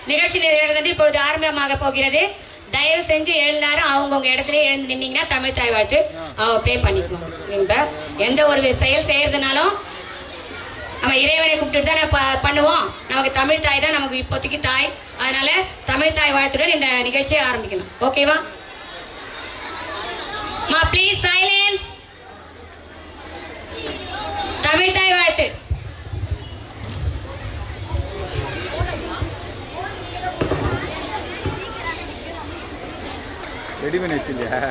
நிகழ்ச்சி நிறைவேறது இப்பொழுது ஆரம்பமாக போகிறது. தயவு செஞ்சு எல்லாரும் அவங்கவுங்க இடத்துல எழுந்து நின்னீங்கன்னா தமிழ் தாய் வாழ்த்து பே பண்ணிக்குவோம். எந்த ஒரு செயல் செய்யறதுனாலும் நம்ம இறைவனை கூப்பிட்டு தான் பண்ணுவோம். நமக்கு தமிழ் தாய் தான் நமக்கு இப்போதைக்கு தாய். அதனால தமிழ் தாய் வாழ்த்துடன் இந்த நிகழ்ச்சியை ஆரம்பிக்கணும். ஓகேவா? Please silence. தமிழ் தாய் வாழ்த்து. ரெடி பண்ணி வச்சில்லையா?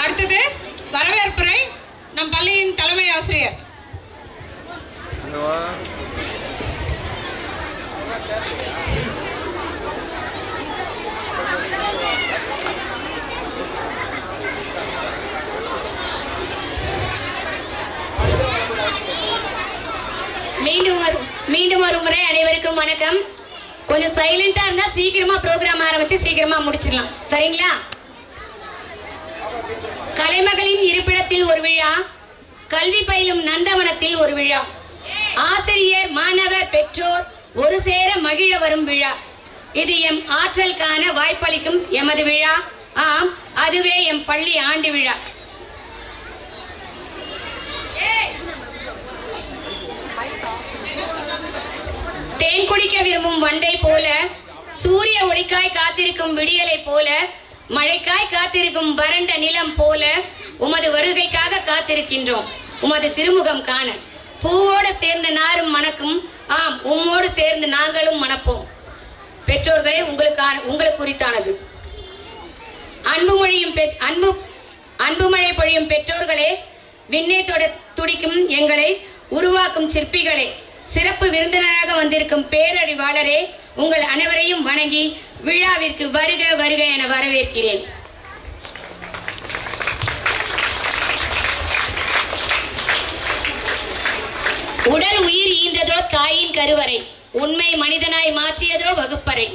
அடுத்தது வரவேற்புரை நம் பள்ளியின் தலைமை ஆசிரியர். மீண்டும் ஒரு முறை அனைவருக்கும் வணக்கம். கொஞ்சம் சைலண்டா இருந்தா சீக்கிரமா ப்ரோக்ராம் ஆரம்பிச்சு சீக்கிரமா முடிச்சிடலாம். சரிங்களா? கலைமகளின் இருப்பிடத்தில் ஒரு விழா, கல்வி பயிலும் நந்தவனத்தில் ஒரு விழா, ஆசிரியர் மாணவர் பெற்றோர் ஒரு சேர மகிழ வரும் விழா. இது எம் ஆற்றல் காண வாய்ப்பளிக்கும் எமது விழா. ஆம், அதுவே எம் பள்ளி ஆண்டு விழா. தேன் குடிக்க விரும்பும் வண்டை போல, சூரிய ஒளிக்காய் காத்திருக்கும் விடியலை போல, மழைக்காய் காத்திருக்கும் வறண்ட நிலம் போல உமது வருகைக்காக காத்திருக்கின்றோம். உமது திருமுகம் காண பூவோடு சேர்ந்து நாரும் மணக்கும். ஆம், உம்மோடு சேர்ந்து நாங்களும் மணப்போம். பெற்றோர்களே, உங்களுக்கு குறித்தானது. அன்புமழை பொழியும் பெற்றோர்களே, விண்ணை துடிக்கும் எங்களை உருவாக்கும் சிற்பிகளே, சிறப்பு விருந்தினராக வந்திருக்கும் பேரறிவாளரே, உங்கள் அனைவரையும் வணங்கி விழாவிற்கு வருக வருக என வரவேற்கிறேன். உடல் உயிர் ஈந்ததோ தாயின் கருவறை, உண்மை மனிதனாய் மாற்றியதோ வகுப்பறை.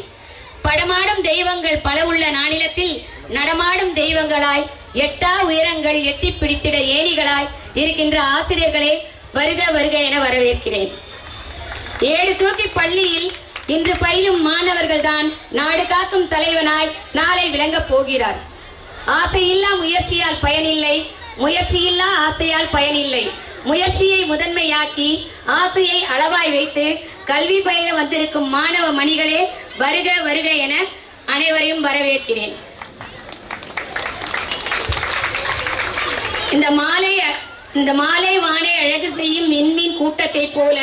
படமாடும் தெய்வங்கள் பல உள்ள நானிலத்தில் நடமாடும் தெய்வங்களாய் எட்டா உயரங்கள் எட்டி பிடித்திட ஏணிகளாய் இருக்கின்ற ஆசிரியர்களே, வருக வருக என வரவேற்கிறேன். 7 தூக்கி பள்ளியில் இன்று பயிலும் மாணவர்கள் தான் நாடு காக்கும் தலைவனாய் நாளை விளங்கப் போகிறார். ஆசையில்லா முயற்சியால் பயனில்லை, முயற்சியில்லா ஆசையால் பயனில்லை. முயற்சியை முதன்மையாக்கி ஆசையை அளவாய் வைத்து கல்வி பயில வந்திருக்கும் மாணவ மணிகளே, வருக வருக என அனைவரையும் வரவேற்கிறேன். இந்த மாலை வானை அழகு செய்யும் விண்மீன் கூட்டத்தை போல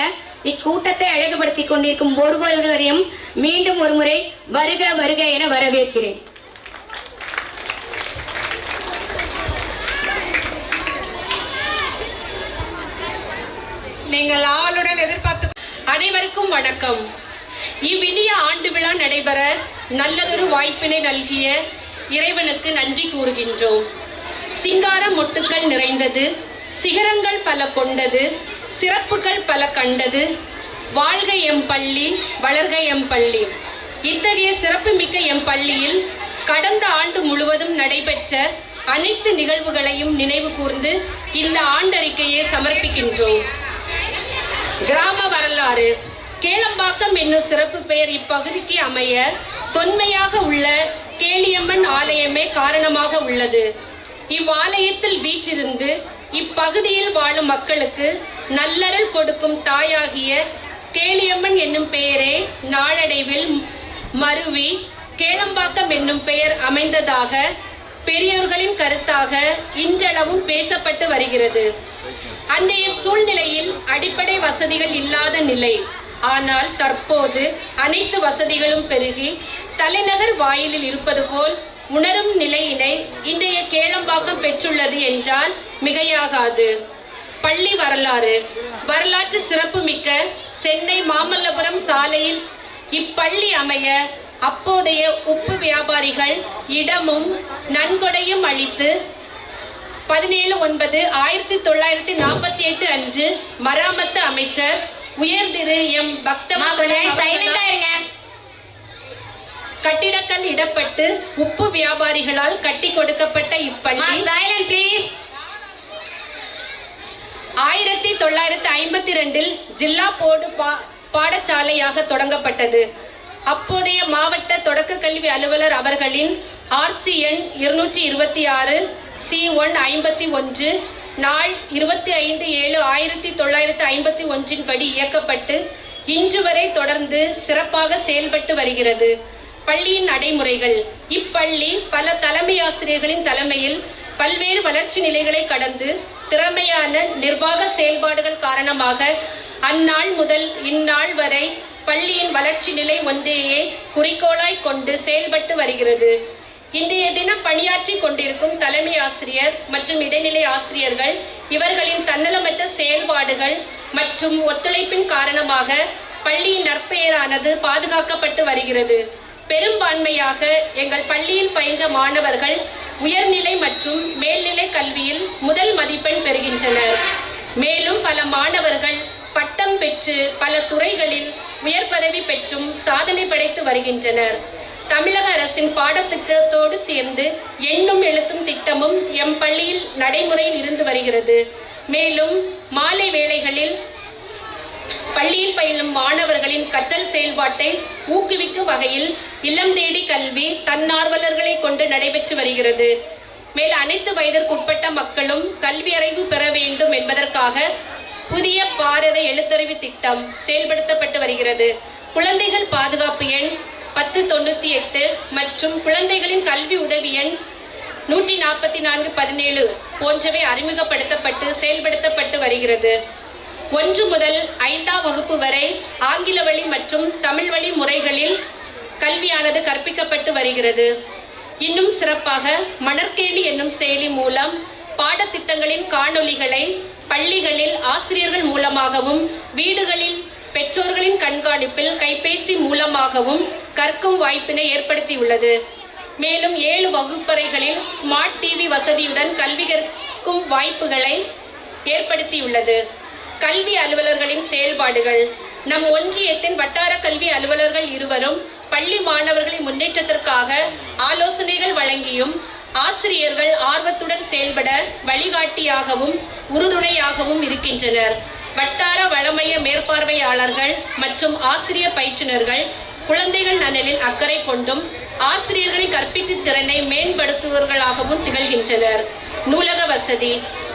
இக்கூட்டத்தை அழகுபடுத்திக் கொண்டிருக்கும் ஒவ்வொருவரையும் மீண்டும் ஒரு முறை வருக வருக என வரவேற்கிறேன். நீங்கள் ஆவலுடன் எதிர்பார்த்து அனைவருக்கும் வணக்கம். இவ்வினிய ஆண்டு விழா நடைபெற நல்லதொரு வாய்ப்பினை நல்கிய இறைவனுக்கு நன்றி கூறுகின்றோம். சிங்கார மொட்டுக்கள் நிறைந்தது, சிகரங்கள் பல கொண்டது, சிறப்புகள் பல கண்டது. வாழ்க எம் பள்ளி, வளர்க எம் பள்ளி. இத்தகைய சிறப்புமிக்க எம் பள்ளியில் கடந்த ஆண்டு முழுவதும் நடைபெற்ற அனைத்து நிகழ்வுகளையும் நினைவு கூர்ந்து இந்த ஆண்டறிக்கையை சமர்ப்பிக்கின்றோம். கிராம வரலாறு. கேளம்பாக்கம் என்னும் சிறப்பு பெயர் இப்பகுதிக்கு அமைய தொன்மையாக உள்ள கேளியம்மன் ஆலயமே காரணமாக உள்ளது. இவ்வாலயத்தில் வீற்றிருந்து இப்பகுதியில் வாழும் மக்களுக்கு நல்லருள் கொடுக்கும் தாயாகிய கேளியம்மன் என்னும் பெயரே நாளடைவில் மருவி கேளம்பாக்கம் என்னும் பெயர் அமைந்ததாக பெரியோர்களின் கருத்தாக இன்றளவும் பேசப்பட்டு வருகிறது. அன்றைய சூழ்நிலையில் அடிப்படை வசதிகள் இல்லாத நிலை. ஆனால் தற்போது அனைத்து வசதிகளும் பெருகி தலைநகர் வாயிலில் இருப்பது போல் உணரும் நிலையினை இன்றைய கேளம்பாக்கம் பெற்றுள்ளது என்றால் மிகையாகாது. பள்ளி வரலாறு. வரலாற்று சிறப்புமிக்க சென்னை மாமல்லபுரம் சாலையில் இப்பள்ளி அமைய அப்போதைய உப்பு வியாபாரிகள் இடமும் நன்கொடையும் அளித்து 17/9/1948 அன்று மராமத்து அமைச்சர் உயர் திரு எம் கட்டிடக்கல் இடப்பட்டு உப்பு வியாபாரிகளால் கட்டி கொடுக்கப்பட்ட இப்பள்ளி 1952 ஜில்லா போர்டு பாடசாலையாக தொடங்கப்பட்டது. அப்போதைய மாவட்ட தொடக்க கல்வி அலுவலர் அவர்களின் RCN 226 C1 51 நாள் 25/7/1951 படி இயக்கப்பட்டு இன்று வரை தொடர்ந்து சிறப்பாக செயல்பட்டு வருகிறது. பள்ளியின் நடைமுறைகள். இப்பள்ளி பல தலைமை ஆசிரியர்களின் தலைமையில் பல்வேறு வளர்ச்சி நிலைகளை கடந்து திறமையான நிர்வாக செயல்பாடுகள் காரணமாக அந்நாள் முதல் இந்நாள் வரை பள்ளியின் வளர்ச்சி நிலை ஒன்றையே குறிக்கோளாய் கொண்டு செயல்பட்டு வருகிறது. இன்றைய தினம் பணியாற்றி கொண்டிருக்கும் தலைமை ஆசிரியர் மற்றும் இடைநிலை ஆசிரியர்கள் இவர்களின் தன்னலமற்ற செயல்பாடுகள் மற்றும் ஒத்துழைப்பின் காரணமாக பள்ளியின் நற்பெயரானது பாதுகாக்கப்பட்டு வருகிறது. பெரும்பான்மையாக எங்கள் பள்ளியில் பயின்ற மாணவர்கள் உயர்நிலை மற்றும் மேல்நிலை கல்வியில் முதல் மதிப்பெண் பெறுகின்றனர். மேலும் பல மாணவர்கள் பட்டம் பெற்று பல துறைகளில் உயர் பதவி பெற்றும் சாதனை படைத்து வருகின்றனர். தமிழக அரசின் பாடத்திட்டத்தோடு சேர்ந்து எண்ணும் எழுத்தும் திட்டமும் எம் பள்ளியில் நடைமுறையில் இருந்து வருகிறது. மேலும் மாலை வேளைகளில் பள்ளியில் பயிலும் மாணவர்களின் கற்றல் செயல்பாட்டை ஊக்குவிக்கும் வகையில் இல்லம் தேடி கல்வி தன்னார்வலர்களை கொண்டு நடைபெற்று வருகிறது. மேல் அனைத்து வயதிற்குட்பட்ட மக்களும் கல்வி அறிவு பெற வேண்டும் என்பதற்காக புதிய பாரத எழுத்தறிவு திட்டம் செயல்படுத்தப்பட்டு வருகிறது. குழந்தைகள் பாதுகாப்பு எண் 1098 மற்றும் குழந்தைகளின் கல்வி உதவி எண் 14417 போன்றவை அறிமுகப்படுத்தப்பட்டு செயல்படுத்தப்பட்டு வருகிறது. 1 முதல் 5ஆம் வகுப்பு வரை ஆங்கில வழி மற்றும் தமிழ் வழி முறைகளில் கல்வியானது கற்பிக்கப்பட்டு வருகிறது. இன்னும் சிறப்பாக மணற்கேணி என்னும் செயலி மூலம் பாடத்திட்டங்களின் காணொளிகளை பள்ளிகளில் ஆசிரியர்கள் மூலமாகவும் வீடுகளில் பெற்றோர்களின் கண்காணிப்பில் கைபேசி மூலமாகவும் கற்கும் வாய்ப்பினை ஏற்படுத்தியுள்ளது. மேலும் 7 வகுப்பறைகளில் ஸ்மார்ட் டிவி வசதியுடன் கல்வி கற்கும் வாய்ப்புகளை ஏற்படுத்தியுள்ளது. கல்வி அலுவலர்களின் செயல்பாடுகள். நம் ஒன்றியத்தின் வட்டார கல்வி அலுவலர்கள் இருவரும் பள்ளி மாணவர்களின் முன்னேற்றத்திற்காக ஆலோசனைகள் வழங்கியும் ஆசிரியர்கள் ஆர்வத்துடன் செயல்பட வழிகாட்டியாகவும் உறுதுணையாகவும் இருக்கின்றனர். வட்டார வளமைய மேற்பார்வையாளர்கள் மற்றும் ஆசிரியர் பயிற்றுனர்கள் குழந்தைகள் நலனில் அக்கறை கொண்டும் ஆசிரியர்களின் கற்பிக்கும் திறனை மேம்படுத்துவர்களாகவும் திகழ்கின்றனர். நூலக வசதி.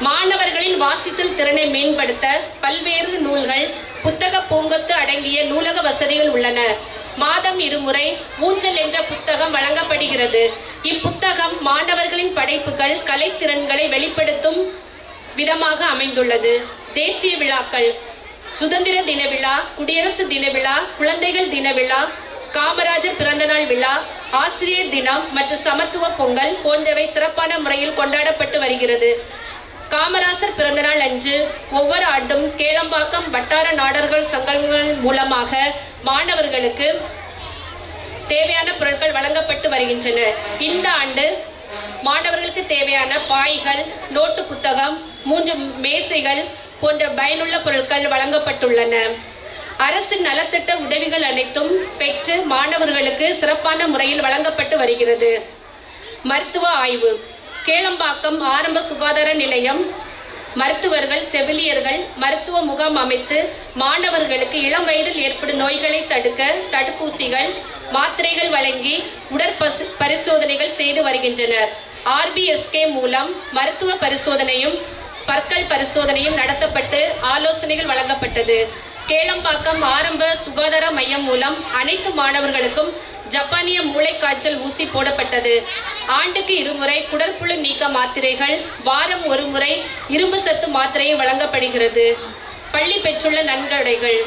மாணவர்களின் வாசித்தல் திறனை மேம்படுத்த பல்வேறு நூல்கள் புத்தக பூங்கொத்து அடங்கிய நூலக வசதிகள் உள்ளன. மாதம் 2 முறை ஊஞ்சல் என்ற புத்தகம் வழங்கப்படுகிறது. இப்புத்தகம் மாணவர்களின் படைப்புகள் கலைத்திறன்களை வெளிப்படுத்தும் விதமாக அமைந்துள்ளது. தேசிய விழாக்கள். சுதந்திர தின விழா, குடியரசு தின விழா, குழந்தைகள் தின விழா, காமராஜர் பிறந்தநாள் விழா, ஆசிரியர் தினம் மற்றும் சமத்துவ பொங்கல் போன்றவை சிறப்பான முறையில் கொண்டாடப்பட்டு வருகிறது. காமராஜர் பிறந்தநாள் அன்று ஒவ்வொரு ஆண்டும் கேளம்பாக்கம் வட்டார நாடர்கள் சங்கங்கள் மூலமாக மாணவர்களுக்கு தேவையான பொருட்கள் வழங்கப்பட்டு வருகின்றன. இந்த ஆண்டு மாணவர்களுக்கு தேவையான பாய்கள், நோட்டு புத்தகம், 3 மேசைகள் போன்ற பயனுள்ள பொருட்கள் வழங்கப்பட்டுள்ளன. அரசின் நலத்திட்ட உதவிகள் அனைத்தும் பெற்று மாணவர்களுக்கு சிறப்பான முறையில் வழங்கப்பட்டு வருகிறது. மருத்துவ ஆய்வு. கேளம்பாக்கம் ஆரம்ப சுகாதார நிலையம் மருத்துவர்கள் செவிலியர்கள் மருத்துவ முகாம் அமைத்து மாணவர்களுக்கு இளம் வயதில் ஏற்படும் நோய்களை தடுக்க தடுப்பூசிகள் மாத்திரைகள் வழங்கி பரிசோதனைகள் செய்து வருகின்றனர். RBSK மூலம் மருத்துவ பரிசோதனையும் பற்கள் பரிசோதனையும் நடத்தப்பட்டு ஆலோசனைகள் வழங்கப்பட்டது. கேளம்பாக்கம் ஆரம்ப சுகாதார மையம் மூலம் அனைத்து மாணவர்களுக்கும் ஜப்பானிய மூளைக்காய்ச்சல் ஊசி போடப்பட்டது. ஆண்டுக்கு 2 முறை குடற்புழு நீக்க மாத்திரைகள், வாரம் 1 முறை இரும்பு சத்து மாத்திரை வழங்கப்படுகிறது. பள்ளி பெற்றுள்ள நன்கொடைகள்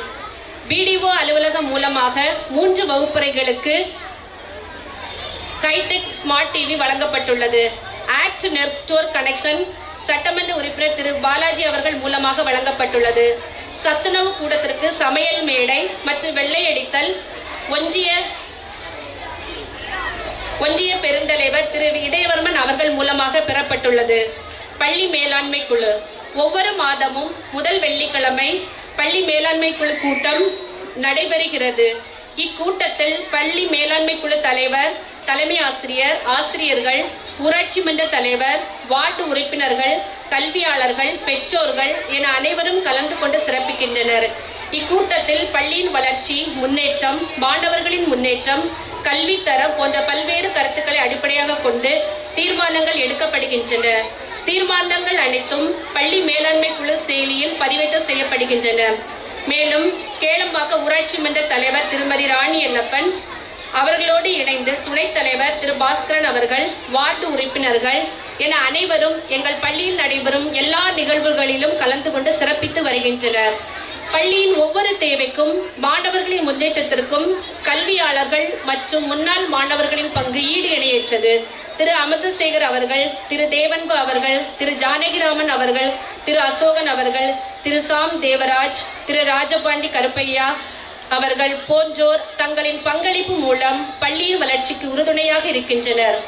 BDO அலுவலகம் மூலமாக 3 வகுப்பறைகளுக்கு கைடெக் ஸ்மார்ட் டிவி வழங்கப்பட்டுள்ளது. ஆக்ட் நெட்வொர்க் கனெக்ஷன் சட்டமன்ற உறுப்பினர் திரு பாலாஜி அவர்கள் மூலமாக வழங்கப்பட்டுள்ளது. சத்துணவு கூடத்திற்கு சமையல் மேடை மற்றும் வெள்ளையடித்தல் ஒன்றிய பெருந்தலைவர் திரு இதயவர்மன் அவர்கள் மூலமாக பெறப்பட்டுள்ளது. பள்ளி மேலாண்மை குழு ஒவ்வொரு மாதமும் முதல் வெள்ளிக்கிழமை பள்ளி மேலாண்மை குழு கூட்டம் நடைபெறுகிறது. இக்கூட்டத்தில் பள்ளி மேலாண்மை குழு தலைவர், தலைமை ஆசிரியர், ஆசிரியர்கள், ஊராட்சி மன்ற தலைவர், வார்டு உறுப்பினர்கள், கல்வியாளர்கள், பெற்றோர்கள் என அனைவரும் கலந்து கொண்டு சிறப்பிக்கின்றனர். இக்கூட்டத்தில் பள்ளியின் வளர்ச்சி, முன்னேற்றம், மாணவர்களின் முன்னேற்றம், கல்வித்தரம் போன்ற பல்வேறு கருத்துக்களை அடிப்படையாக கொண்டு தீர்மானங்கள் எடுக்கப்படுகின்றன. தீர்மானங்கள் அனைத்தும் பள்ளி மேலாண்மை குழு செயலியில் பதிவேற்றம் செய்யப்படுகின்றன. மேலும் கேளம்பாக்கம் ஊராட்சி மன்ற தலைவர் திருமதி ராணி எல்லப்பன் அவர்களோடு இணைந்து துணைத் தலைவர் திரு பாஸ்கரன் அவர்கள், வார்டு உறுப்பினர்கள் என அனைவரும் எங்கள் பள்ளியில் நடைபெறும் எல்லா நிகழ்வுகளிலும் கலந்து கொண்டு சிறப்பித்து வருகின்றனர். பள்ளியின் ஒவ்வொரு தேவைக்கும், மாணவர்களின் முன்னேற்றத்திற்கும் கல்வியாளர்கள் மற்றும் முன்னாள் மாணவர்களின் பங்கு ஈடு இணையற்றது. திரு அமிர்தசேகர் அவர்கள், திரு தேவன்பு அவர்கள், திரு ஜானகிராமன் அவர்கள், திரு அசோகன் அவர்கள், திரு சாம் தேவராஜ், திரு ராஜபாண்டி கருப்பையா அவர்கள் போன்றோர் தங்களின் பங்களிப்பு மூலம் பள்ளியின் வளர்ச்சிக்கு உறுதுணையாக இருக்கின்றனர்.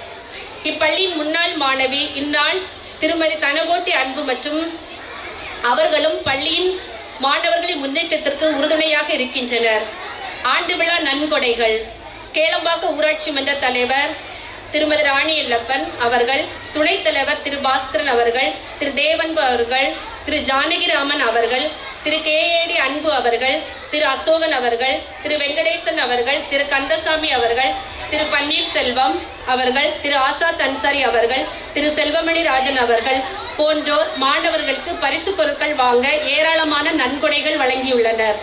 இப்பள்ளியின் முன்னாள் மாணவி இந்நாள் திருமதி தனகோட்டி அன்பு மற்றும் அவர்களும் பள்ளியின் மாணவர்களின் முன்னேற்றத்திற்கு உறுதுணையாக இருக்கின்றனர். ஆண்டு விழா நன்கொடைகள் கேளம்பாக்கம் ஊராட்சி மன்ற தலைவர் திருமதி ராணி எல்லப்பன் அவர்கள், துணைத் தலைவர் திரு பாஸ்கரன் அவர்கள், திரு தேவன்பு அவர்கள், திரு ஜானகிராமன் அவர்கள், திரு KAD அன்பு அவர்கள், திரு அசோகன் அவர்கள், திரு வெங்கடேசன் அவர்கள், திரு கந்தசாமி அவர்கள், திரு பன்னீர்செல்வம் அவர்கள், திரு ஆசாத் அன்சாரி அவர்கள், திரு செல்வமணி ராஜன் அவர்கள் போன்றோர் மாணவர்களுக்கு பரிசு பொருட்கள் வாங்க ஏராளமான நன்கொடைகள் வழங்கியுள்ளனர்.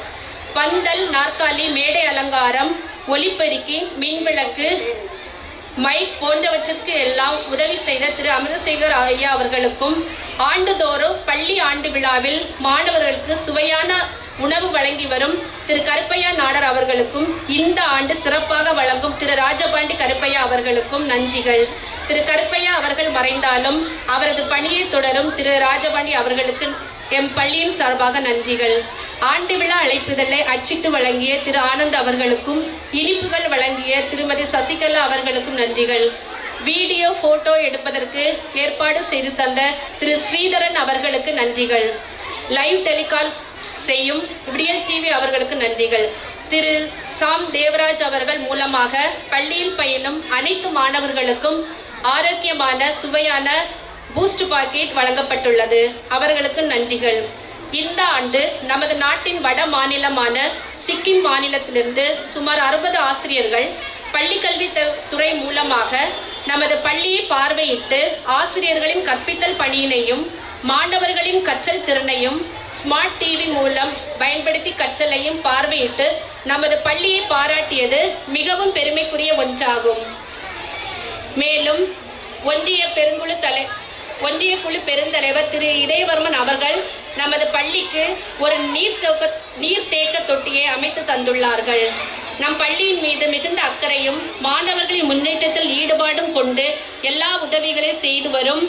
பந்தல், நாற்காலி, மேடை அலங்காரம், ஒலிபெருக்கி, மின்விளக்கு, மைக் போன்றவற்றிற்கு எல்லாம் உதவி செய்த திரு அமிர்தசேகர் ஐயா அவர்களுக்கும், ஆண்டுதோறும் பள்ளி ஆண்டு விழாவில் மாணவர்களுக்கு சுவையான உணவு வழங்கி வரும் திரு கருப்பையா நாடர் அவர்களுக்கும், இந்த ஆண்டு சிறப்பாக வழங்கும் திரு ராஜபாண்டி கருப்பையா அவர்களுக்கும் நன்றிகள். திரு கருப்பையா அவர்கள் மறைந்தாலும் அவரது பணியை தொடரும் திரு ராஜபாண்டி அவர்களுக்கு எம் பள்ளியின் சார்பாக நன்றிகள். ஆண்டு விழா அழைப்புதலை அச்சிட்டு வழங்கிய திரு ஆனந்த் அவர்களுக்கும், இனிப்புகள் வழங்கிய திருமதி சசிகலா அவர்களுக்கும் நன்றிகள். வீடியோ போட்டோ எடுப்பதற்கு ஏற்பாடு செய்து தந்த திரு ஸ்ரீதரன் அவர்களுக்கு நன்றிகள். லைவ் டெலிகாஸ்ட் செய்யும் விடியல் டிவி அவர்களுக்கு நன்றிகள். திரு சாம் தேவராஜ் அவர்கள் மூலமாக பள்ளியில் பயிலும் அனைத்து மாணவர்களுக்கும் ஆரோக்கியமான சுவையான பூஸ்ட் பாக்கெட் வழங்கப்பட்டுள்ளது. அவர்களுக்கு நன்றிகள். இந்த ஆண்டு நமது நாட்டின் வட மாநிலமான சிக்கிம் மாநிலத்திலிருந்து சுமார் 60 ஆசிரியர்கள் பள்ளிக்கல்வி துறை மூலமாக நமது பள்ளியை பார்வையிட்டு ஆசிரியர்களின் கற்பித்தல் பணியினையும் மாணவர்களின் கற்றல் திறனையும் ஸ்மார்ட் டிவி மூலம் பயன்படுத்தி கற்றலையும் பார்வையிட்டு நமது பள்ளியை பாராட்டியது மிகவும் பெருமைக்குரிய ஒன்றாகும். மேலும் ஒன்றிய குழு பெருந்தலைவர் திரு இதயவர்மன் அவர்கள் நமது பள்ளிக்கு ஒரு நீர்த்தேக்க தொட்டியை அமைத்து தந்துள்ளார்கள். நம் பள்ளியின் மீது மிகுந்த அக்கறையும் மாணவர்களின் முன்னேற்றத்தில் ஈடுபாடும் கொண்டு எல்லா உதவிகளையும் செய்து வரும்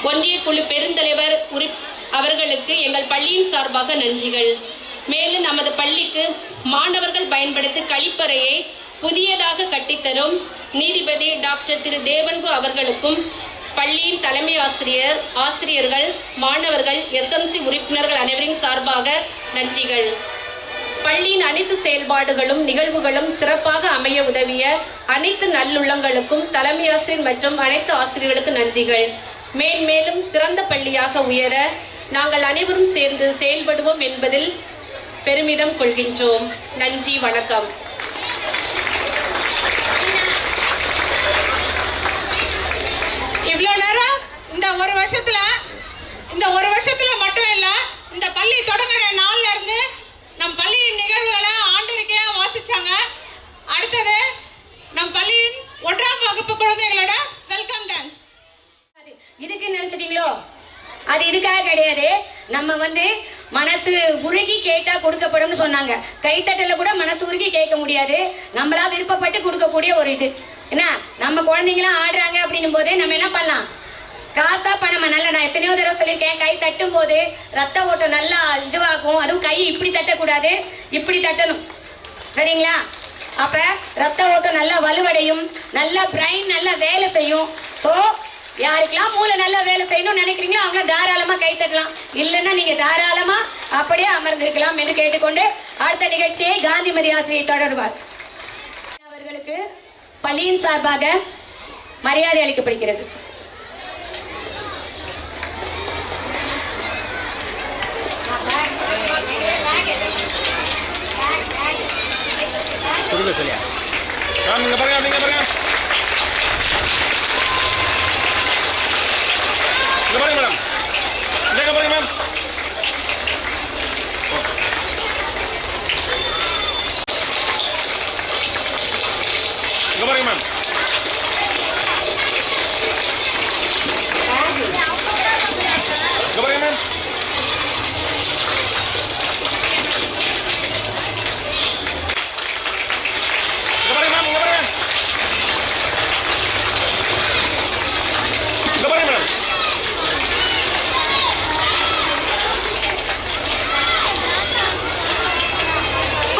ஒன்றிய குழு பெருந்தலைவர் அவர்களுக்கு எங்கள் பள்ளியின் சார்பாக நன்றிகள். மேலும் நமது பள்ளிக்கு மாணவர்கள் பயன்படுத்தி கழிப்பறையை புதியதாக கட்டித்தரும் நீதிபதி டாக்டர் திரு தேவன்பு அவர்களுக்கும், பள்ளியின் தலைமை ஆசிரியர்கள், மாணவர்கள், SMC உறுப்பினர்கள் அனைவரின் சார்பாக நன்றிகள். பள்ளியின் அனைத்து செயல்பாடுகளும் நிகழ்வுகளும் சிறப்பாக அமைய உதவிய அனைத்து நல்லுள்ளங்களுக்கும் தலைமை ஆசிரியர் மற்றும் அனைத்து ஆசிரியர்களுக்கு நன்றிகள். மேன்மேலும் சிறந்த பள்ளியாக உயர நாங்கள் அனைவரும் சேர்ந்து செயல்படுவோம் என்பதில் பெருமிதம் கொள்கின்றோம். நன்றி, வணக்கம். இவ்வளோ நேரம் இந்த ஒரு வருஷத்துல மட்டும் இல்ல, இந்த பள்ளி தொடங்கின நாள்ல இருந்து நம் பள்ளியின் நிகழ்வுகளை ஆண்டறிக்கையா வாசிச்சாங்க. அடுத்தது நம் பள்ளியின் 1ஆம் வகுப்பு குழந்தைகளோட வெல்கம் டான்ஸ். இதுக்கு நினைச்சிட்டீங்களோ? அது இதுக்காக கிடையாது. நம்ம மனசு உருகி கேட்டா கொடுக்கப்படும் சொன்னாங்க. கைத்தட்டல கூட மனசு உருகி கேட்க முடியாது. நம்மளா விருப்பப்பட்டு கொடுக்கக்கூடிய ஒரு இது என்ன, நம்ம குழந்தைங்களாம் ஆடுறாங்க அப்படின்னும் போது நம்ம என்ன பண்ணலாம், காசா பணமா. நல்ல நான் எத்தனையோ தடவை சொல்லியிருக்கேன், கை தட்டும் போது ரத்த ஓட்டம் நல்லா இதுவாகும். அதுவும் கை இப்படி தட்டக்கூடாது, இப்படி தட்டணும், சரிங்களா? அப்ப ரத்த ஓட்டம் நல்லா வலுவடையும், நல்லா பிரைன் நல்லா வேலை செய்யும். ஸோ யாருக்கெல்லாம் மூளை நல்லா வேலை செய்யணும்னு நினைக்கிறீங்களோ அவங்க தாராளமா கை தட்டலாம், இல்லைன்னா நீங்க தாராளமா அப்படியே அமர்ந்திருக்கலாம் என்று கேட்டுக்கொண்டு அடுத்த நிகழ்ச்சியை காந்திமதி ஆசிரியர் தொடர்வார். அவர்களுக்கு பள்ளியின் சார்பாக மரியாதை அளிக்கப்படுகிறது.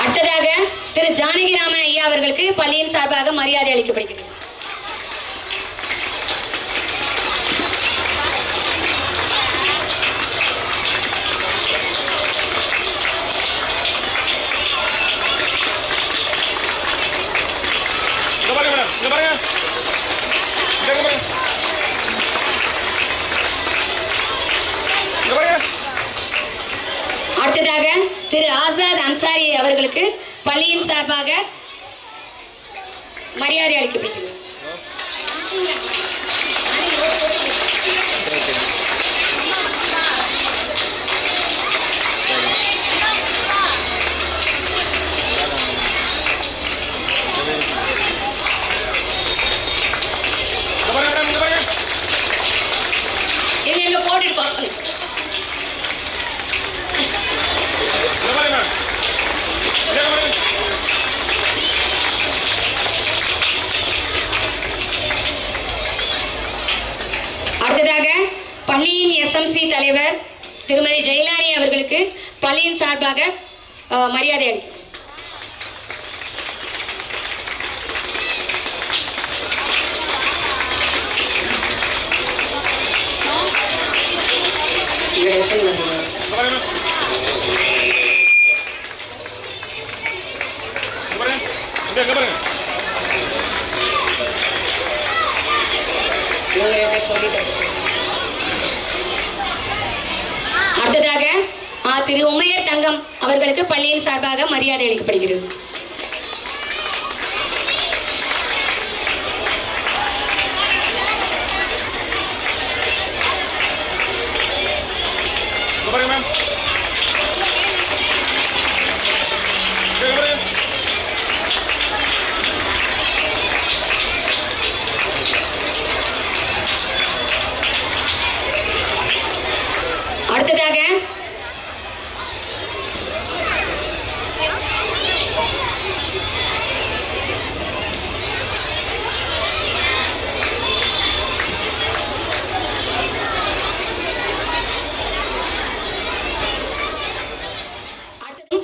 அடுத்ததாக திரு ஜானகிராமன் ஐயா அவர்களுக்கு பள்ளியின் சார்பாக மரியாதை அளிக்கப்படுகிறது. அடுத்ததாக திரு ஆசாத் அன்சாரி அவர்களுக்கு பள்ளியின் சார்பாக மரியாதை அளிக்கப்படுகிறது. எங்க போட்டுட்டு பார்ப்போம். அடுத்ததாக பள்ளியின் எஸ்எம்சி தலைவர் திருமதி ஜெயலானி அவர்களுக்கு பள்ளியின் சார்பாக மரியாதை அளிக்கும். அடுத்ததாக திரு உமையர் தங்கம் அவர்களுக்கு பள்ளியின் சார்பாக மரியாதை அளிக்கப்படுகிறது. அடுத்ததாக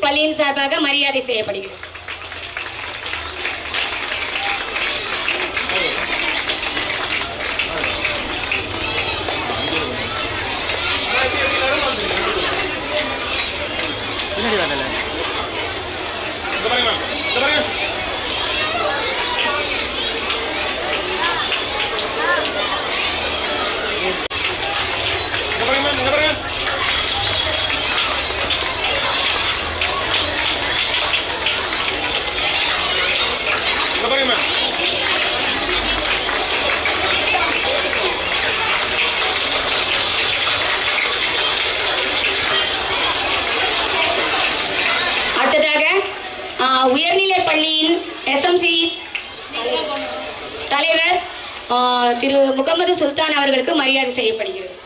பள்ளியின் சார்பாக மரியாதை செய்யப்படுகிறது. தலைவர் திரு முகமது சுல்தான் அவர்களுக்கு மரியாதை செய்யப்படுகிறது.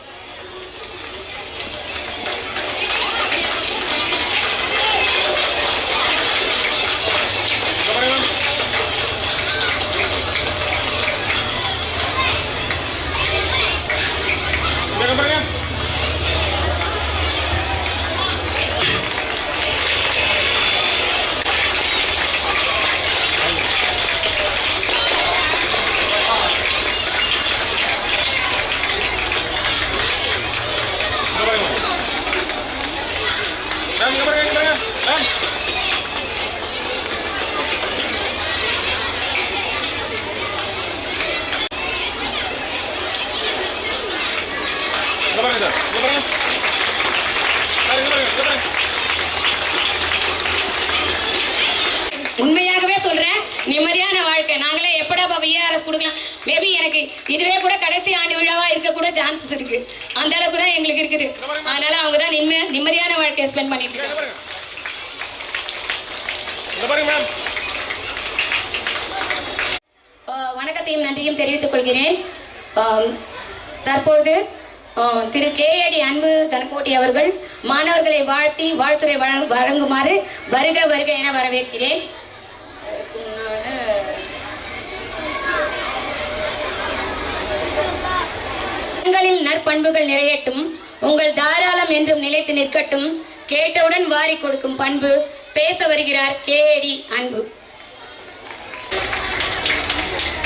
உண்மையாகவே சொல்றேன், நிம்மதியான வாழ்க்கை. நாங்களே எப்படா விஆர்எஸ் கொடுக்கலாம், மேபி எனக்கு இதுவே கூட கடைசி ஆண்டு விழாவா இருக்க கூட சான்சஸ் இருக்கு. அந்த அளவுக்கு தான் எங்களுக்கு இருக்குது. அதனால அவங்க தான் நிம்மதியான வாழ்க்கையை ஸ்பெண்ட் பண்ணிட்டு இருக்காங்க. வணக்கத்தையும் நன்றியும் தெரிவித்துக் கொள்கிறேன். தற்பொழுது திரு கேஏடி அன்பு தனக்கோட்டி அவர்கள் மாணவர்களை வாழ்த்தி வாழ்த்துரை வழங்குமாறு வருக வருக என வரவேற்கிறேன். உங்களில் நற்பண்புகள் நிறையட்டும், உங்கள் தாராளம் என்றும் நிலைத்து நிற்கட்டும், கேட்டவுடன் வாரி கொடுக்கும் பண்பு. பேச வருகிறார் கேஏடி அன்பு.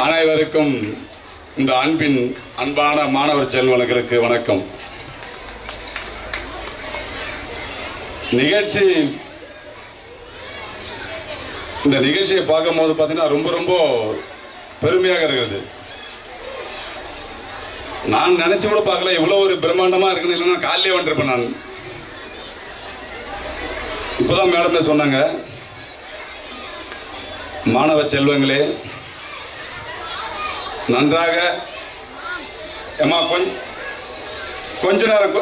அனைவருக்கும் இந்த அன்பின் அன்பான மாணவர் செல்வனுக்கு வணக்கம். இந்த நிகழ்ச்சியை பார்க்கும்போது பார்த்தீங்கன்னா ரொம்ப ரொம்ப பெருமையாக இருக்குது. நான் நினைச்சு கூட பார்க்கல இவ்வளோ ஒரு பிரம்மாண்டமாக இருக்குன்னு. இல்லைன்னா காலையிலே வந்துருப்பேன். நான் இப்போதான் மேடமே சொன்னாங்க, மாணவ செல்வங்களே நன்றாக ஏமா கொஞ்ச நேரம்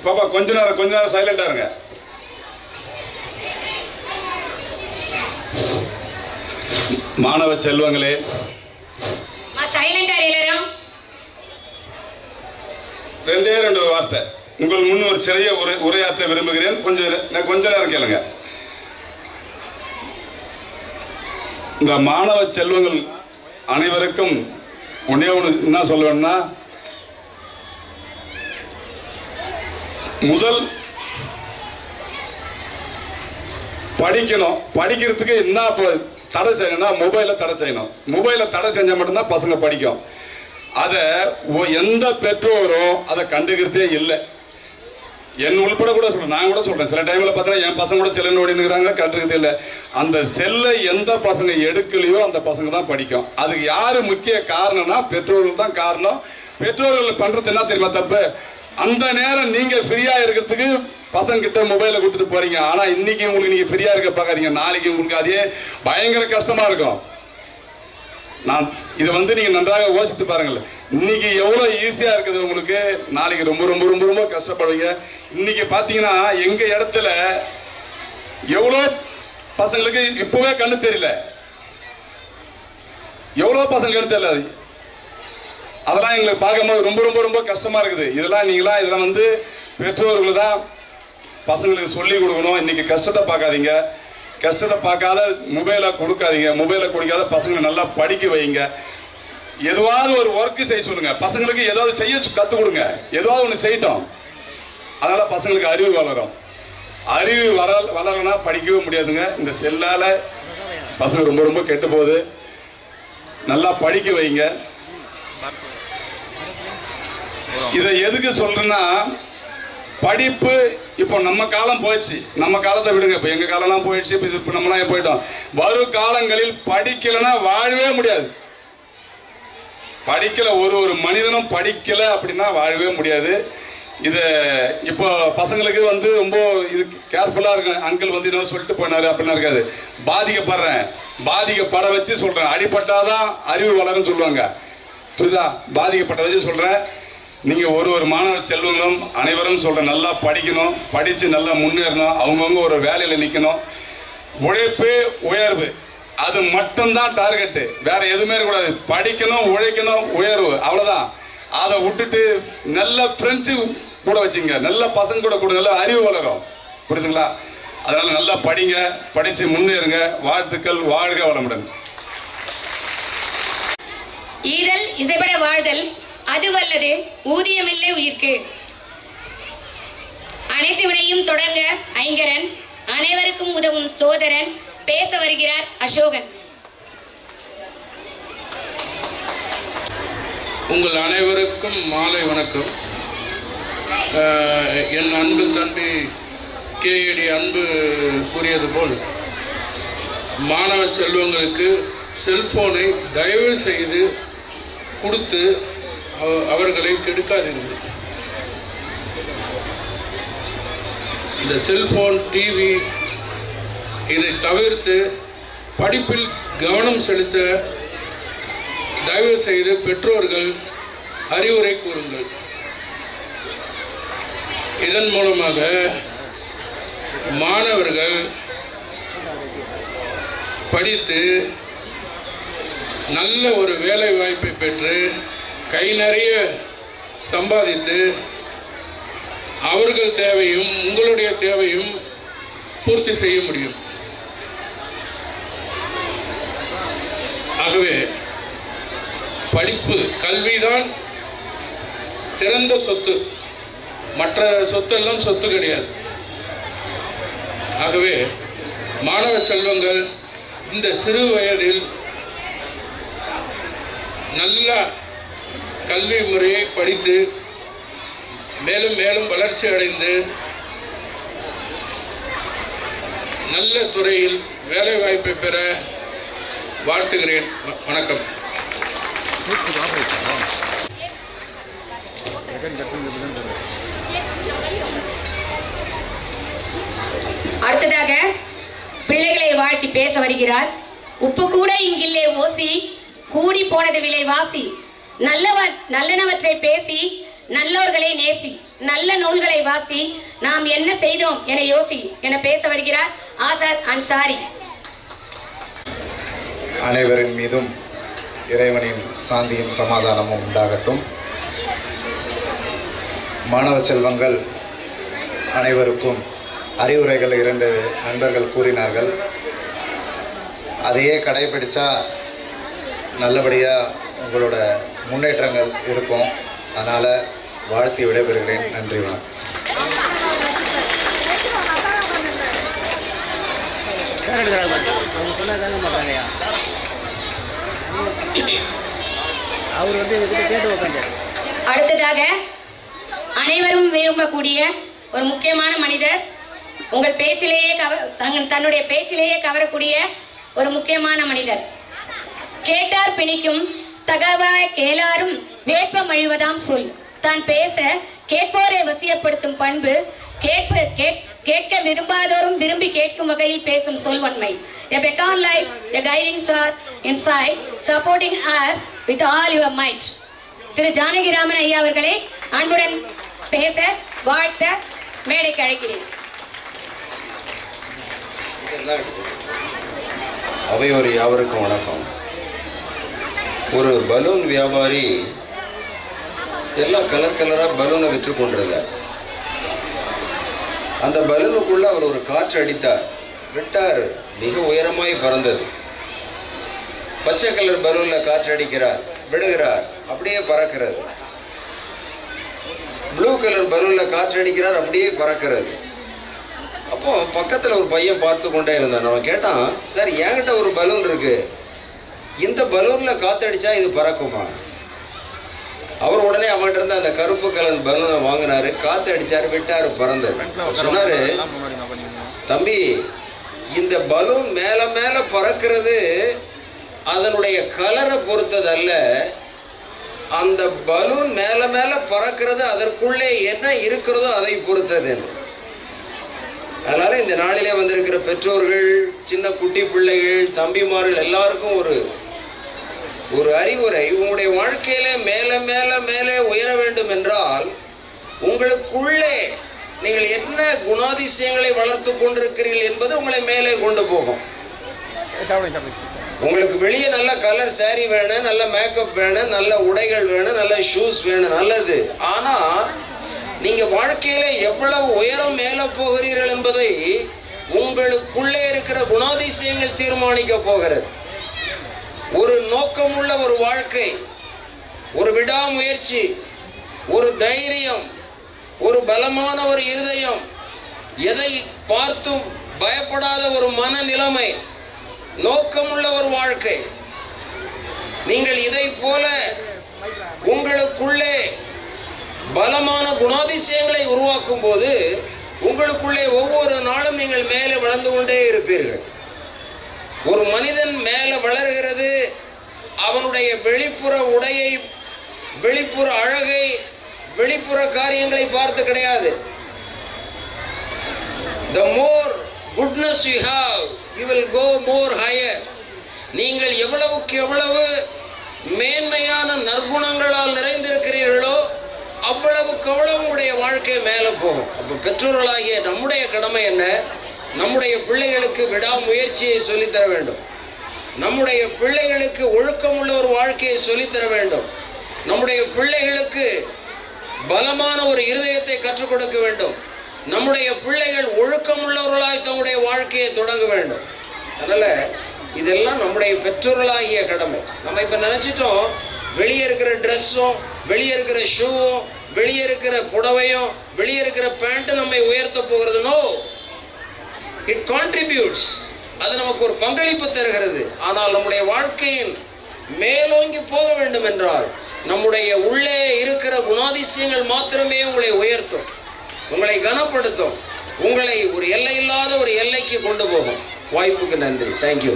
பாப்பா கொஞ்ச நேரம் சைலண்டா இருங்க. மாணவ செல்வங்களே ரெண்டு வார்த்தை உங்கள் முன் ஒரு சிறிய உரையாற்ற விரும்புகிறேன். கொஞ்ச நேரம் கேளுங்க. இந்த மாணவ செல்வங்கள் அனைவருக்கும் ஒன்னே ஒன்று என்ன சொல்லுவேன்னா, முதல் படிக்கணும். படிக்கிறதுக்கு என்ன தடை செய்யணும்னா மொபைலை தடை செய்யணும். மொபைலை தடை செஞ்சால் மட்டும்தான் பசங்க படிக்கும். அதை எந்த பெற்றோரும் அதை கண்டுக்கிறதே இல்லை. என் உள்பட கூட சொல்றேன், நான் கூட சொல்றேன். சில டைம்ல பார்த்தா என் பசங்க கூட செல்லுன்னு ஓடினுக்கிறாங்க, கண்டுக்கிறது இல்லை. அந்த செல்லை எந்த பசங்க எடுக்கலையோ அந்த பசங்க தான் படிக்கும். அதுக்கு யாரு முக்கிய காரணம்னா பெற்றோர்கள் தான் காரணம். பெற்றோர்கள் பண்றது என்ன தெரியுமா தப்பு? அந்த நேரம் நீங்க ஃப்ரீயா இருக்கிறதுக்கு பசங்க கிட்ட மொபைலை கொடுத்துட்டு போறீங்க. ஆனா இன்னைக்கு உங்களுக்கு நீங்க ஃப்ரீயா இருக்க பார்க்காதீங்க, நாளைக்கு உங்களுக்கு அதே பயங்கர கஷ்டமா இருக்கும். நான் இதை நீங்க நன்றாக யோசித்து பாருங்கள். இன்னைக்கு எவ்வளவு ஈஸியா இருக்குது உங்களுக்கு, நாளைக்கு ரொம்ப ரொம்ப ரொம்ப ரொம்ப கஷ்டப்படுவீங்க. இன்னைக்கு பாத்தீங்கன்னா எங்க இடத்துல எவ்வளோ பசங்களுக்கு இப்பவே கண்ணு தெரியல, எவ்வளோ பசங்க கண்ணு தெரியல. அதெல்லாம் எங்களுக்கு பார்க்கும்போது ரொம்ப ரொம்ப ரொம்ப கஷ்டமா இருக்குது. இதெல்லாம் பெற்றோர்கள் தான் பசங்களுக்கு சொல்லி கொடுக்கணும். இன்னைக்கு கஷ்டத்தை பார்க்காதீங்க, கஷ்டத்தை பார்க்காத மொபைலை கொடுக்காதீங்க. மொபைலை கொடுக்காத பசங்களை நல்லா படிக்க வைங்க. எதுவாவது ஒரு ஒர்க்கு செய்ய சொல்லுங்க. பசங்களுக்கு ஏதாவது செய்ய கற்றுக் கொடுங்க. ஏதாவது ஒன்று செய்யட்டும். அதனால பசங்களுக்கு அறிவு வளரும். அறிவு வளரனா படிக்கவே முடியாதுங்க. இந்த செல்லால பசங்க ரொம்ப ரொம்ப கெட்டு போகுது. நல்லா படிக்க வைங்க. இதை எதுக்கு சொல்றேன்னா, படிப்பு இப்போ நம்ம காலம் போயிடுச்சு. நம்ம காலத்தை விடுங்க, இப்போ எங்க காலம்லாம் போயிடுச்சு. இப்போ நம்மளாம் போயிட்டோம். வரும் காலங்களில் படிக்கலைன்னா வாழவே முடியாது. படிக்கல ஒரு மனிதனும் படிக்கல அப்படின்னா வாழவே முடியாது. இதை இப்போ பசங்களுக்கு ரொம்ப இது கேர்ஃபுல்லா இருக்கு. அங்கிள் என்ன சொல்லிட்டு போனாரு அப்படின்னா இருக்காது. பாதிக்கப்பட வச்சு சொல்றேன். அடிபட்டாதான் அறிவு வளரும்னு சொல்லுவாங்க, புரியுதா? பாதிக்கப்பட்ட வச்சு சொல்றேன். நீங்க ஒரு மாணவ செல்வங்களும் அனைவரும் சொல்றேன், நல்லா படிக்கணும், படிச்சு நல்லா முன்னேறணும், அவங்கவுங்க ஒரு வேலையில நிக்கணும். உழைப்பு உயர்வு அது மட்டும்தான் டார்கெட்டு, வேற எதுவுமே இருக்கக்கூடாது. படிக்கணும், உழைக்கணும், உயர்வு, அவ்வளோதான். அதை விட்டுட்டு நல்ல ஃப்ரெண்ட்ஸு கூட வச்சுங்க, நல்ல பசங்க கூட நல்ல அறிவு வளரும், புரியுதுங்களா? அதனால நல்லா படிங்க, படிச்சு முன்னேறுங்க. வாழ்த்துக்கள், வாழ்க வளமுடன். ஈதல் இசைபட வாழ்தல் அது வல்லது ஊதியமில்லை உயிர்க்கு. அனைத்து வினையும் தொடங்க ஐங்கரன், அனைவருக்கும் உதவும் சோதரன். பேச வருகிறார் அசோகன். உங்கள் அனைவருக்கும் மாலை வணக்கம். என் அன்பு தம்பி கேடி அன்பு கூறியது போல் மாணவ செல்வங்களுக்கு செல்போனை தயவு செய்து கொடுத்து அவர்களை கெடுக்காதீர்கள். இந்த செல்போன், டிவி இதை தவிர்த்து படிப்பில் கவனம் செலுத்த தயவு செய்து பெற்றோர்கள் அறிவுரை கூறுங்கள். இதன் மூலமாக மாணவர்கள் படித்து நல்ல ஒரு வேலை வாய்ப்பை பெற்று கை நிறைய சம்பாதித்து அவர்கள் தேவையும் உங்களுடைய தேவையும் பூர்த்தி செய்ய முடியும். ஆகவே படிப்பு, கல்விதான் சிறந்த சொத்து. மற்ற சொத்தெல்லாம் சொத்து கிடையாது. ஆகவே மாணவ செல்வங்கள் இந்த சிறு வயதில் நல்ல கல்வி முறையை படித்து மேலும் மேலும் வளர்ச்சி அடைந்து நல்ல துறையில் வேலை வாய்ப்பை பெற வாழ்த்துகிறேன். வணக்கம். அடுத்ததாக பிள்ளைகளை வாழ்த்தி பேச வருகிறார். உப்பு கூட இங்கில்லே ஓசி, கூடி போனது விலை வாசி. நல்லனவற்றை பேசி, நல்லோர்களை நேசி, நல்ல நூல்களை வாசி, நாம் என்ன செய்தோம் என யோசி என பேச வருகிறார் ஆசாத் அன்சாரி. அனைவரின் மீதும் இறைவனின் சாந்தியும் சமாதானமும் உண்டாகட்டும். மாணவ செல்வங்கள் அனைவருக்கும் அறிவுரைகள் 2 நண்பர்கள் கூறினார்கள். அதையே கடைபிடிச்சா நல்லபடியாக உங்களோட முன்னேற்றங்கள் இருக்கும். அதனால் வாழ்த்தி விடைபெறுகிறேன். நன்றி, வணக்கம். அடுத்ததாக அனைவரும் விரும்பக்கூடிய ஒரு முக்கியமான மனிதர், உங்கள் பேச்சிலேயே தன்னுடைய பேச்சிலேயே கவரக்கூடிய ஒரு முக்கியமான மனிதர். கேட்டார் பிணிக்கும் தகவாய் கேளாரும் வேட்பம் அழிவதாம் சொல். தான் பேச கேட்போரை வசியப்படுத்தும் பண்பு, கேட்க விரும்பாதோரும் விரும்பி கேட்கும் வகையில் பேசும் சொல்வன்மை. A beacon light, a guiding star inside, supporting us with all your might. திரு ஜானகிராமன் ஐயா அவர்களை அன்புடன் பேச வாழ்த்த மேடைக்கு அழைக்கிறேன். அவையோர் யாவருக்கும் வணக்கம். ஒரு பலூன் வியாபாரி எல்லாம் கலராக பலூனை விற்று கொண்டிருந்தார். அந்த பலூனுக்குள்ள அவர் ஒரு காற்று அடித்தார், விட்டார், மிக உயரமாய் பறந்தது. பச்சை கலர் பலூன்ல காற்று அடிக்கிறார், விடுகிறார், அப்படியே பறக்கிறது. ப்ளூ கலர் பலூன்ல காற்று அடிக்கிறார், அப்படியே பறக்கிறது. அப்போ பக்கத்தில் ஒரு பையன் பார்த்து கொண்டே இருந்தான். அவன் கேட்டான், சார் என்கிட்ட ஒரு பலூன் இருக்கு, இந்த பலூன்ல காத்தடிச்சா இது பறக்குமா? அவர் உடனே அவன்கிட்ட இருந்து அந்த கருப்பு கலர் பலூனை வாங்கினாரு, காத்து அடிச்சாரு, விட்டாரு, பறந்தது. சொன்னாரு, தம்பி, இந்த பலூன் மேல மேல பறக்கிறது அதனுடைய கலரை பொறுத்தது அல்ல, அந்த பலூன் மேல மேல பறக்கிறது அதற்குள்ளே என்ன இருக்கிறதோ அதை பொறுத்தது என்று. அதனால இந்த நாளிலே வந்திருக்கிற பெற்றோர்கள், சின்ன குட்டி பிள்ளைகள், தம்பிமார்கள் எல்லாருக்கும் ஒரு அறிவுரை. உங்களுடைய வாழ்க்கையில மேல மேல மேலே உயர வேண்டும் என்றால் உங்களுக்குள்ளே நீங்கள் என்ன குணாதிசயங்களை வளர்த்து கொண்டிருக்கிறீர்கள் என்பது உங்களை மேலே கொண்டு போகும். உங்களுக்கு வெளியே நல்ல கலர் saree வேணும், நல்ல மேக்கப் வேணும், நல்ல உடைகள் வேணும், நல்ல ஷூஸ் வேணும், நல்லது. ஆனா நீங்க வாழ்க்கையில எவ்வளவு உயரம் மேல போகிறீர்கள் என்பதை உங்களுக்குள்ளே இருக்கிற குணாதிசயங்கள் தீர்மானிக்க போகிறது. ஒரு நோக்கமுள்ள ஒரு வாழ்க்கை, ஒரு விடாமுயற்சி, ஒரு தைரியம், ஒரு பலமான ஒரு இருதயம், எதை பார்த்தும் பயப்படாத ஒரு மனநிலைமை, நோக்கமுள்ள ஒரு வாழ்க்கை. நீங்கள் இதை போல உங்களுக்குள்ளே பலமான குணாதிசயங்களை உருவாக்கும் போது உங்களுக்குள்ளே ஒவ்வொரு நாளும் நீங்கள் மேலே வளர்ந்து கொண்டே இருப்பீர்கள். ஒரு மனிதன் மேலே வளர்கிறது அவனுடைய வெளிப்புற உடையை, வெளிப்புற அழகை, வெளிப்புற காரியங்களை பார்த்து கிடையாது. The more goodness you have, you will go more higher. நீங்கள் எவ்வளவுக்கு எவ்வளவு மேன்மையான நற்குணங்களால் நிறைந்திருக்கிறீர்களோ அவ்வளவுக்கு அவ்வளவு உங்களுடைய வாழ்க்கை மேலே போகும். அப்போ பெற்றோர்களாகிய நம்முடைய கடமை என்ன? நம்முடைய பிள்ளைகளுக்கு விடாமுயற்சியை சொல்லித்தர வேண்டும். நம்முடைய பிள்ளைகளுக்கு ஒழுக்கமுள்ள ஒரு வாழ்க்கையை சொல்லித்தர வேண்டும். நம்முடைய பிள்ளைகளுக்கு பலமான ஒரு இருதயத்தை கற்றுக் கொடுக்க வேண்டும். நம்முடைய பிள்ளைகள் ஒழுக்கமுள்ளவர்களாய் தங்களுடைய வாழ்க்கையை தொடங்க வேண்டும். அதனால இதெல்லாம் நம்முடைய பெற்றோர்களாகிய கடமை. நம்ம இப்ப நினைச்சிட்டோம் வெளியே இருக்கிற ட்ரெஸ்ஸும், வெளியே இருக்கிற ஷூவும், வெளியே இருக்கிற புடவையும், வெளியே இருக்கிற பேண்ட்டும் நம்மை உயர்த்த போகிறது. No, it contributes. அது நமக்கு ஒரு பங்களிப்பு தருகிறது. ஆனால் நம்முடைய வாழ்க்கையில் மேலோங்கி போக வேண்டும் என்றால் நம்முடைய உள்ளே இருக்கிற குணாதிசயங்கள் மாத்திரமே உங்களை உயர்த்தும், உங்களை கனப்படுத்தும், உங்களை ஒரு எல்லை இல்லாத ஒரு எல்லைக்கு கொண்டு போகும். வாய்ப்புக்கு நன்றி. தேங்க்யூ.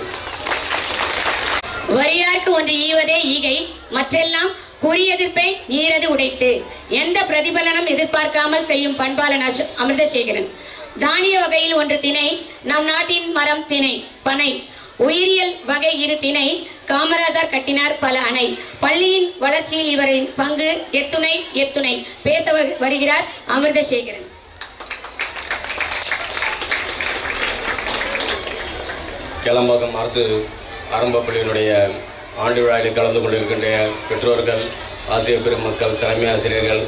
வரியார்க்கு ஒன்று ஈவதே ஈகை, மற்றெல்லாம் குறியெதிர்ப்பை நீரது உடைத்து. எந்த பிரதிபலனும் எதிர்பார்க்காமல் செய்யும் பண்பாளன் அமிர்தசேகரன். தானிய வகையில் ஒன்று திணை, நம் நாட்டின் மரம் திணை பனை. உயிரியல் வகை இரு திணை, காமராஜர் கட்டினார் பல அணை. பள்ளியின் வளர்ச்சியில் இவரின் பங்கு எத்துணை எத்துணை. பேச வருகிறார் அமிர்தசேகரன். கேளம்பாக்கம் அரசு ஆரம்ப பள்ளியினுடைய ஆண்டு விழாவில் கலந்து கொண்டிருக்கின்ற பெற்றோர்கள், ஆசிரியர் பெருமக்கள், தலைமை ஆசிரியர்கள்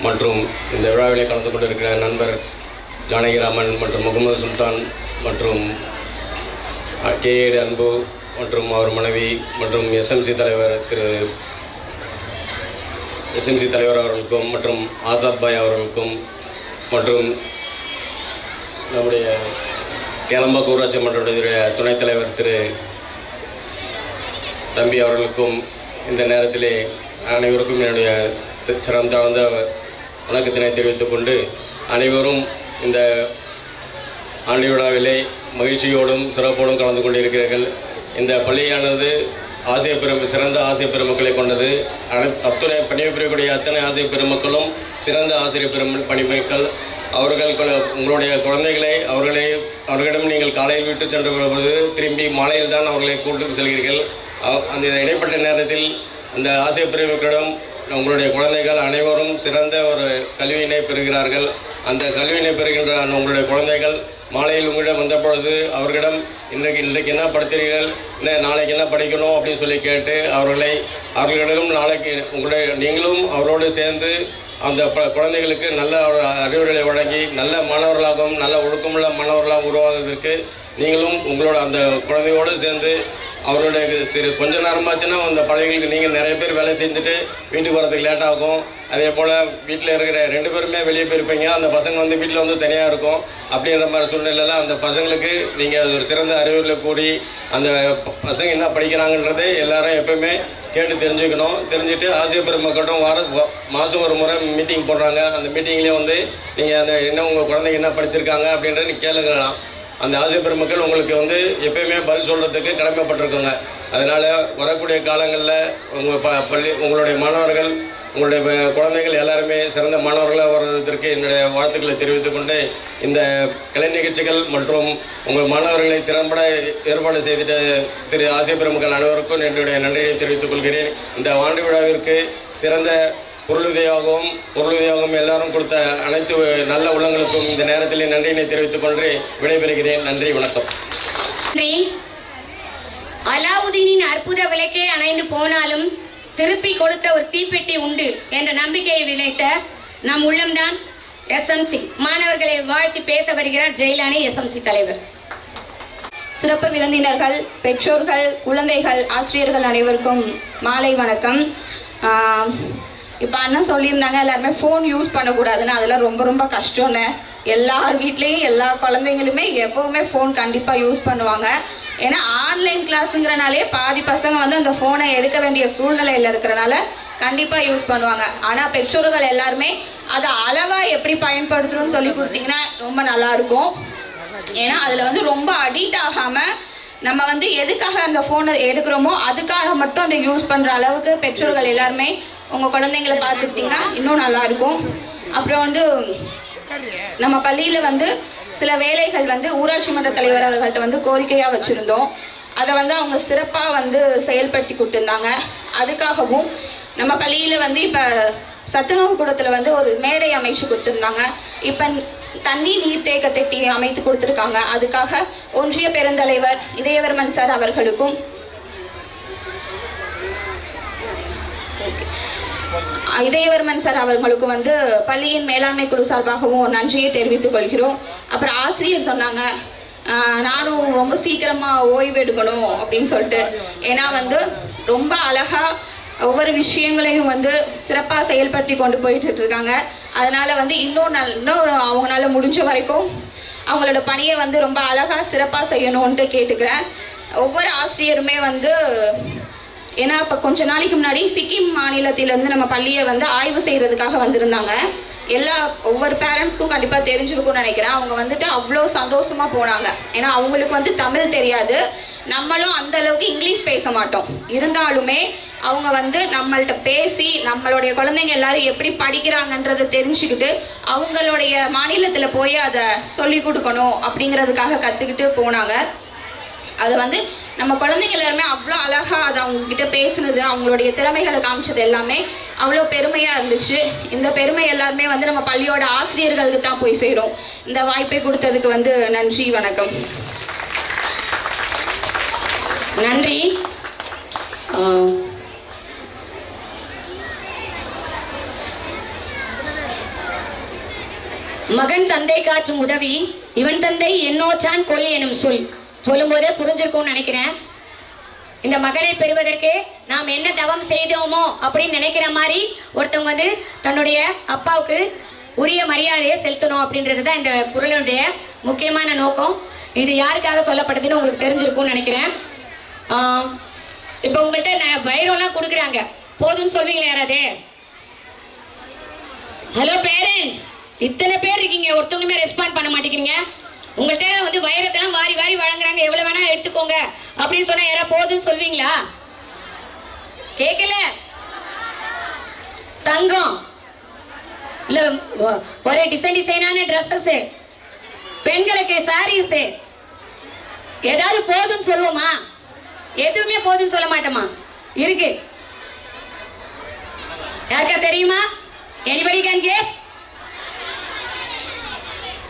மற்றும் இந்த விழாவிலே கலந்து கொண்டிருக்கிற நண்பர் ஜானகிராமன் மற்றும் முகமது சுல்தான் மற்றும் கேஏடி அன்பு மற்றும் அவர் மனைவி மற்றும் எஸ்எம்சி தலைவர் அவர்களுக்கும் மற்றும் ஆசாத் பாய் அவர்களுக்கும் மற்றும் நம்முடைய கேளம்பாக்கம் ஊராட்சி மன்றத்துடைய துணைத் தலைவர் திரு தம்பி அவர்களுக்கும் இந்த நேரத்திலே அனைவருக்கும் என்னுடைய சிறந்த வணக்கத்தினை தெரிவித்துக் கொண்டு, அனைவரும் இந்த ஆண்டு விழாவிலே மகிழ்ச்சியோடும் சிறப்போடும் கலந்து கொண்டிருக்கிறீர்கள். இந்த பள்ளியானது சிறந்த ஆசிரியர் பெருமக்களை கொண்டது. அத்துணை பணிபுரியக்கூடிய அத்தனை ஆசிரியர் பெருமக்களும் சிறந்த ஆசிரியர் பணிமக்கள். உங்களுடைய குழந்தைகளை அவர்களிடம் நீங்கள் காலையில் விட்டு சென்று வரும்போது திரும்பி மாலையில் தான் அவர்களை கூட்டு செல்கிறீர்கள். அந்த இடைப்பட்ட நேரத்தில் அந்த ஆசிரியர் பெருமக்களிடம் உங்களுடைய குழந்தைகள் அனைவரும் சிறந்த ஒரு கல்வியினை பெறுகிறார்கள். அந்த கல்வியினை பெறுகின்ற உங்களுடைய குழந்தைகள் மாலையில் உங்களிடம் வந்த பொழுது அவர்களிடம் இன்றைக்கு என்ன படித்தீர்கள், நாளைக்கு என்ன படிக்கணும் அப்படின்னு சொல்லி கேட்டு அவர்களிடம் நாளைக்கு நீங்களும் அவரோடு சேர்ந்து அந்த குழந்தைகளுக்கு நல்ல அறிவுரைகளை வழங்கி நல்ல மாணவர்களாகவும் நல்ல ஒழுக்கமுள்ள மாணவர்களாகவும் உருவாகுவதற்கு நீங்களும் உங்களோட அந்த குழந்தையோடு சேர்ந்து அவருடைய கொஞ்ச நேரமாச்சுன்னா அந்த பள்ளிகளுக்கு நீங்கள் நிறைய பேர் வேலை செஞ்சுட்டு வீட்டுக்கு வரதுக்கு லேட் ஆகும். அதே போல் வீட்டில் இருக்கிற 2 பேருமே வெளியே போயிருப்பீங்க. அந்த பசங்க வீட்டில் தனியாக இருக்கும். அப்படின்ற மாதிரி சூழ்நிலையில் அந்த பசங்களுக்கு நீங்கள் ஒரு சிறந்த அறிவுரை கூடி அந்த பசங்க என்ன படிக்கிறாங்கன்றதை எல்லாரும் எப்பவுமே கேட்டு தெரிஞ்சுக்கணும். தெரிஞ்சுட்டு ஆசிரியர் பெருமக்களும் மாதம் ஒரு முறை மீட்டிங் போடுறாங்க. அந்த மீட்டிங்லேயே நீங்கள் என்ன உங்கள் குழந்தைங்க என்ன படிச்சிருக்காங்க அப்படின்றத கேளுங்கலாம். அந்த ஆசிரியர் பெருமக்கள் உங்களுக்கு எப்பயுமே பதில் சொல்கிறதுக்கு கடமைப்பட்டிருக்குங்க. அதனால் வரக்கூடிய காலங்களில் உங்களுடைய மாணவர்கள், உங்களுடைய குழந்தைகள் எல்லாருமே சிறந்த மாணவர்களாக வர்றதற்கு என்னுடைய வாழ்த்துக்களை தெரிவித்துக் கொண்டு, இந்த கலை நிகழ்ச்சிகள் மற்றும் உங்கள் மாணவர்களை திறம்பட ஏற்பாடு செய்துட்ட திரு ஆசிரியர் பெருமக்கள் அனைவருக்கும் என்னுடைய நன்றியை தெரிவித்துக் கொள்கிறேன். இந்த ஆண்டு விழாவிற்கு சிறந்த பொருளுதவியாகவும் எல்லாரும் கொடுத்த அனைத்து நல்ல உள்ளங்களுக்கும் இந்த நேரத்தில் நன்றியினை தெரிவித்துக் கொண்டு விடைபெறுகிறேன். நன்றி, வணக்கம். அலாவுதீனின் அற்புத விளக்கே அணைந்து போனாலும் திருப்பி கொடுத்த ஒரு தீப்பெட்டி உண்டு என்ற நம்பிக்கையை விளைத்த நம் உள்ளம்தான் SMC. மாணவர்களை வாழ்த்தி பேச வருகிறார் ஜெயிலானி, SMC தலைவர். சிறப்பு விருந்தினர்கள், பெற்றோர்கள், குழந்தைகள், ஆசிரியர்கள் அனைவருக்கும் மாலை வணக்கம். இப்போ அண்ணன் சொல்லியிருந்தாங்க எல்லாருமே ஃபோன் யூஸ் பண்ணக்கூடாதுன்னு. அதெல்லாம் ரொம்ப ரொம்ப கஷ்டம்னு. எல்லார் வீட்லேயும் எல்லா குழந்தைங்களுமே எப்போவுமே ஃபோன் கண்டிப்பாக யூஸ் பண்ணுவாங்க. ஏன்னா ஆன்லைன் கிளாஸுங்கிறனாலே பாதி பசங்க வந்து அந்த ஃபோனை எடுக்க வேண்டிய சூழ்நிலையில் இருக்கிறனால கண்டிப்பாக யூஸ் பண்ணுவாங்க. ஆனால் பெற்றோர்கள் எல்லாருமே அதை அளவாக எப்படி பயன்படுத்தணும்னு சொல்லி கொடுத்தீங்கன்னா ரொம்ப நல்லாயிருக்கும். ஏன்னா அதில் வந்து ரொம்ப அடிக்ட் ஆகாமல் நம்ம வந்து எதுக்காக அந்த ஃபோனை எடுக்கிறோமோ அதுக்காக மட்டும் அதை யூஸ் பண்ணுற அளவுக்கு பெற்றோர்கள் எல்லாருமே உங்கள் குழந்தைங்களை பார்த்துக்கிட்டிங்கன்னா இன்னும் நல்லாயிருக்கும். அப்புறம் வந்து நம்ம பள்ளியில் வந்து சில வேலைகள் வந்து ஊராட்சி மன்ற தலைவர் அவர்கள்ட்ட வந்து கோரிக்கையாக வச்சுருந்தோம். அதை வந்து அவங்க சிறப்பாக வந்து செயல்படுத்தி கொடுத்துருந்தாங்க. அதுக்காகவும் நம்ம பள்ளியில் வந்து இப்போ சத்துணவு கூடத்தில் வந்து ஒரு மேடை அமைச்சு கொடுத்துருந்தாங்க. இப்போ தண்ணி நீர்த்தேக்க தொட்டி அமைத்து கொடுத்துருக்காங்க. அதுக்காக ஒன்றிய பெருந்தலைவர் இதயவர்மன் சார் அவர்களுக்கும் வந்து பள்ளியின் மேலாண்மை குழு சார்பாகவும் நன்றியை தெரிவித்துக் கொள்கிறோம். அப்புறம் ஆசிரியர் சொன்னாங்க நானும் ரொம்ப சீக்கிரமாக ஓய்வு எடுக்கணும் அப்படின்னு சொல்லிட்டு. ஏன்னா வந்து ரொம்ப அழகாக ஒவ்வொரு விஷயங்களையும் வந்து சிறப்பாக செயல்படுத்தி கொண்டு போயிட்டு இருக்காங்க. அதனால் வந்து இன்னும் அவங்களால முடிஞ்ச வரைக்கும் அவங்களோட பணியை வந்து ரொம்ப அழகாக சிறப்பாக செய்யணும்ன்ட்டு கேட்டுக்கிறேன். ஒவ்வொரு ஆசிரியருமே வந்து ஏன்னா இப்போ கொஞ்ச நாளைக்கு முன்னாடி சிக்கிம் மாநிலத்திலேருந்து நம்ம பள்ளியை வந்து ஆய்வு செய்கிறதுக்காக வந்திருந்தாங்க. ஒவ்வொரு பேரண்ட்ஸ்க்கும் கண்டிப்பாக தெரிஞ்சிருக்கும்னு நினைக்கிறேன். அவங்க வந்துட்டு அவ்வளோ சந்தோஷமாக போனாங்க. ஏன்னா அவங்களுக்கு வந்து தமிழ் தெரியாது, நம்மளும் அந்த அளவுக்கு இங்கிலீஷ் பேச மாட்டோம். இருந்தாலுமே அவங்க வந்து நம்மள்கிட்ட பேசி நம்மளுடைய குழந்தைங்க எல்லாரும் எப்படி படிக்கிறாங்கன்றதை தெரிஞ்சுக்கிட்டு அவங்களுடைய மாநிலத்தில் போய் அதை சொல்லி கொடுக்கணும் அப்படிங்கிறதுக்காக கற்றுக்கிட்டு போனாங்க. அது வந்து நம்ம குழந்தைங்க எல்லாருமே அவ்வளோ அழகாக அதை அவங்கக்கிட்ட பேசுனது, அவங்களுடைய திறமைகளை காமிச்சது எல்லாமே அவ்வளோ பெருமையாக இருந்துச்சு. இந்த பெருமை எல்லாருமே வந்து நம்ம பள்ளியோட ஆசிரியர்களுக்கு தான் போய் சேரும். இந்த வாய்ப்பை கொடுத்ததுக்கு வந்து நன்றி, வணக்கம். நன்றி. மகன் தந்தை காற்றும் உதவி இவன் தந்தை என்னோற்றான் கொல் எனும் சொல்லும்போதே புரிஞ்சிருக்கும்னு நினைக்கிறேன். இந்த மகனை பெறுவதற்கு நாம் என்ன தவம் செய்தோமோ அப்படின்னு நினைக்கிற மாதிரி ஒருத்தவங்க வந்து தன்னுடைய அப்பாவுக்கு உரிய மரியாதையை செலுத்தணும் அப்படின்றது தான் இந்த குறளுடைய முக்கியமான நோக்கம். இது யாருக்காக சொல்லப்படுதுன்னு உங்களுக்கு தெரிஞ்சிருக்கும்னு நினைக்கிறேன். இப்போ உங்கள்கிட்ட பைரோலாம் கொடுக்குறாங்க, போதும்னு சொல்வீங்களா யாராவது? ஹலோ பேரண்ட்ஸ், இத்தனை பேர் இருக்கீங்க, ஒருத்தவங்களுமே ரெஸ்பாண்ட் பண்ண மாட்டேங்கிறீங்க. உங்கள்கிட்ட வந்து வைரத்தெல்லாம் வாரி வாரி வழங்குறாங்க, எவ்வளவு வேணா எடுத்துக்கோங்க அப்படின்னு சொன்னா யாராவது போதும்னு சொல்வீங்களா? கேட்கல. தங்கம் இல்ல ஒரே டிசைனான ட்ரெஸ்ஸஸ், பெண்களுக்கு சாரீஸ், ஏதாவது போதும்னு சொல்லுவோமா? எதுவுமே போதும்னு சொல்ல மாட்டோமா? இருக்கு. யாருக்கா தெரியுமா? Anybody can guess?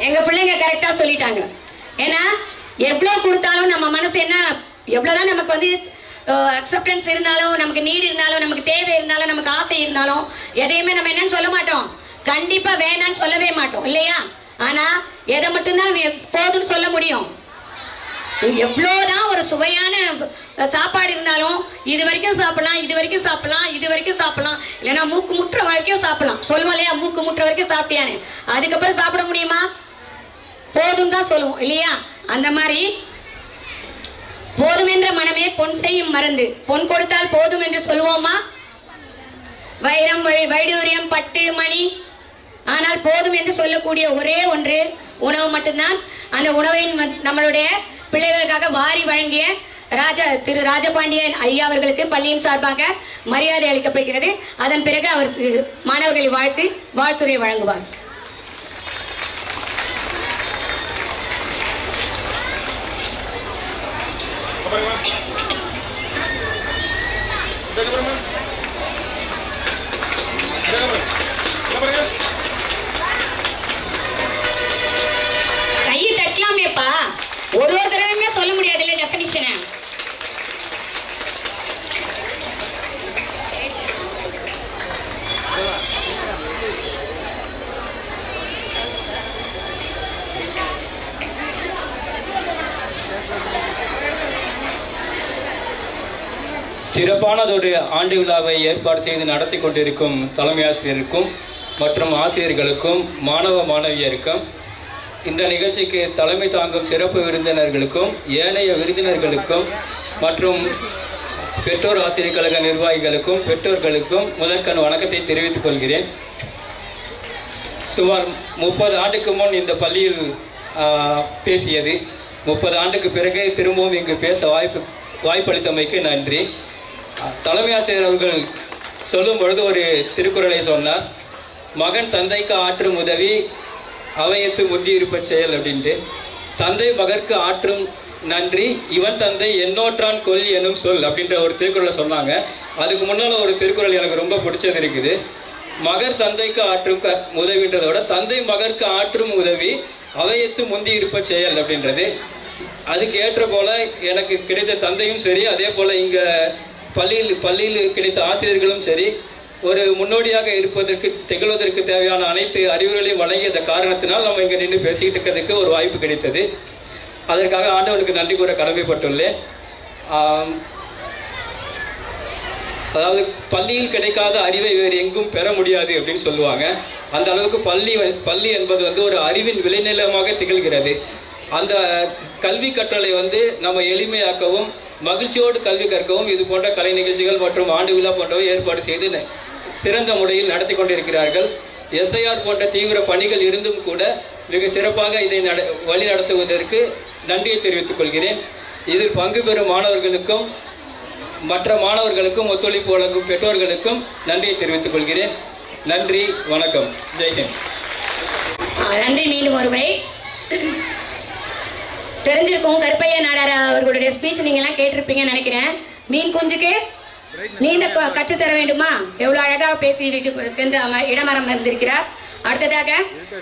எங்க பிள்ளைங்க கரெக்டா சொல்லிட்டாங்க. ஏன்னா எவ்வளவு கொடுத்தாலும் நம்ம மனசு என்ன, எவ்வளவுதான் நமக்கு வந்து அக்செப்டன்ஸ் இருந்தாலும், நமக்கு நீடு இருந்தாலும், நமக்கு தேவை இருந்தாலும், நமக்கு ஆசை இருந்தாலும், எதையுமே நம்ம என்னன்னு சொல்ல மாட்டோம், கண்டிப்பா வேணான்னு சொல்லவே மாட்டோம் இல்லையா? ஆனா எதை மட்டும்தான் போதும்னு சொல்ல முடியும்? எவ்வளவுதான் ஒரு சுவையான சாப்பாடு இருந்தாலும் இது வரைக்கும் சாப்பிடலாம், இது வரைக்கும் சாப்பிடலாம், இது வரைக்கும் சாப்பிடலாம், இல்லைன்னா மூக்கு முட்டுற வரைக்கும் சாப்பிடலாம். சொல்லுவோம் இல்லையா, மூக்கு முட்டுற வரைக்கும் சாப்பிட்டியானே, அதுக்கப்புறம் சாப்பிட முடியுமா? போதும் தான் சொல்லுவோம் இல்லையா? அந்த மாதிரி போதும் என்ற மனமே பொன் செய்யும் மருந்து, பொன் கொடுத்தால் போதும் என்று சொல்லுவோமா? வைரம் வைடூரியம் பட்டு மணி, ஆனால் போதும் என்று சொல்லக்கூடிய ஒரே ஒன்று உணவு மட்டும்தான். அந்த உணவை நம்மளுடைய பிள்ளைகளுக்காக வாரி வழங்கிய திரு ராஜபாண்டியன் ஐயா அவர்களுக்கு பள்ளியின் சார்பாக மரியாதை அளிக்கப்படுகிறது. அதன் பிறகு அவர் மாணவர்களை வாழ்த்துரை வழங்குவார். கையை தட்டலாமேப்பா, ஒரு தடவையுமே சொல்ல முடியாது இல்லை டெஃபினிஷனை. சிறப்பானதொரு ஆண்டு விழாவை ஏற்பாடு செய்து நடத்தி கொண்டிருக்கும் தலைமை ஆசிரியருக்கும் மற்றும் ஆசிரியர்களுக்கும் மாணவ மாணவியருக்கும் இந்த நிகழ்ச்சிக்கு தலைமை தாங்கும் சிறப்பு விருந்தினர்களுக்கும் ஏனைய விருந்தினர்களுக்கும் மற்றும் பெற்றோர் ஆசிரியர் கழக நிர்வாகிகளுக்கும் பெற்றோர்களுக்கும் முதற்கண் வணக்கத்தை தெரிவித்துக் கொள்கிறேன். சுமார் 30 ஆண்டுக்கு முன் இந்த பள்ளியில் பேசியது. 30 ஆண்டுக்கு பிறகு திரும்பவும் இங்கு பேச வாய்ப்பளித்தமைக்கு நன்றி. தலைமை ஆசிரியர் அவர்கள் சொல்லும் பொழுது ஒரு திருக்குறளை சொன்னார். மகன் தந்தைக்கு ஆற்றும் உதவி அவையத்து முந்தியிருப்ப செயல் அப்படின்ட்டு. தந்தை மகற்கு ஆற்றும் நன்றி இவன் தந்தை என்னோற்றான் கொல் எனும் சொல் அப்படின்ற ஒரு திருக்குறளை சொன்னாங்க. அதுக்கு முன்னால் ஒரு திருக்குறள் எனக்கு ரொம்ப பிடிச்சது இருக்குது. மகர் தந்தைக்கு ஆற்றும் உதவின்றதை விட தந்தை மகற்கு ஆற்றும் உதவி அவையத்து முந்தி இருப்ப செயல் அப்படின்றது. அதுக்கு ஏற்ற போல எனக்கு கிடைத்த தந்தையும் சரி, அதே போல் இங்கே பள்ளியில் கிடைத்த ஆசிரியர்களும் சரி, ஒரு முன்னோடியாக இருப்பதற்கு திகழ்வதற்கு தேவையான அனைத்து அறிவுரைகளையும் வழங்கிய காரணத்தினால் நம்ம இங்கே நின்று பேசிக்கிட்டு இருக்கிறதுக்கு ஒரு வாய்ப்பு கிடைத்தது. அதற்காக ஆண்டவனுக்கு நன்றி கூற கடமைப்பட்டுள்ளேன். அதாவது பள்ளியில் கிடைக்காத அறிவை வேறு எங்கும் பெற முடியாது அப்படின்னு சொல்லுவாங்க. அந்த அளவுக்கு பள்ளி என்பது ஒரு அறிவின் விளைநிலமாக திகழ்கிறது. அந்த கல்வி கற்றலை நம்ம எளிமையாக்கவும் மகிழ்ச்சியோடு கல்வி கற்கவும் இது போன்ற கலை நிகழ்ச்சிகள் மற்றும் ஆண்டு விழா போன்றவை ஏற்பாடு செய்து சிறந்த முறையில் நடத்தி கொண்டிருக்கிறார்கள். எஸ்ஐஆர் போன்ற தீவிர பணிகள் இருந்தும் கூட மிக சிறப்பாக இதை வழி நடத்துவதற்கு நன்றியை தெரிவித்துக் கொள்கிறேன். இதில் பங்கு பெறும் மாணவர்களுக்கும் மற்ற மாணவர்களுக்கும் ஒத்துழைப்பு வழங்கும் பெற்றோர்களுக்கும் நன்றியை தெரிவித்துக் கொள்கிறேன். நன்றி, வணக்கம், ஜெய்ஹிந்த். நன்றி. மீண்டும் ஒருமுறை தெரிஞ்சிருக்கும் கருப்பையா நாடார் அவர்களுடைய ஸ்பீச் நீங்கள்லாம் கேட்டிருப்பீங்கன்னு நினைக்கிறேன். மீன் குஞ்சுக்கு நீந்த கற்றுத்தர வேண்டுமா? எவ்வளோ அழகாக பேசி சென்று இடமரம் இருந்திருக்கிறார். அடுத்ததாக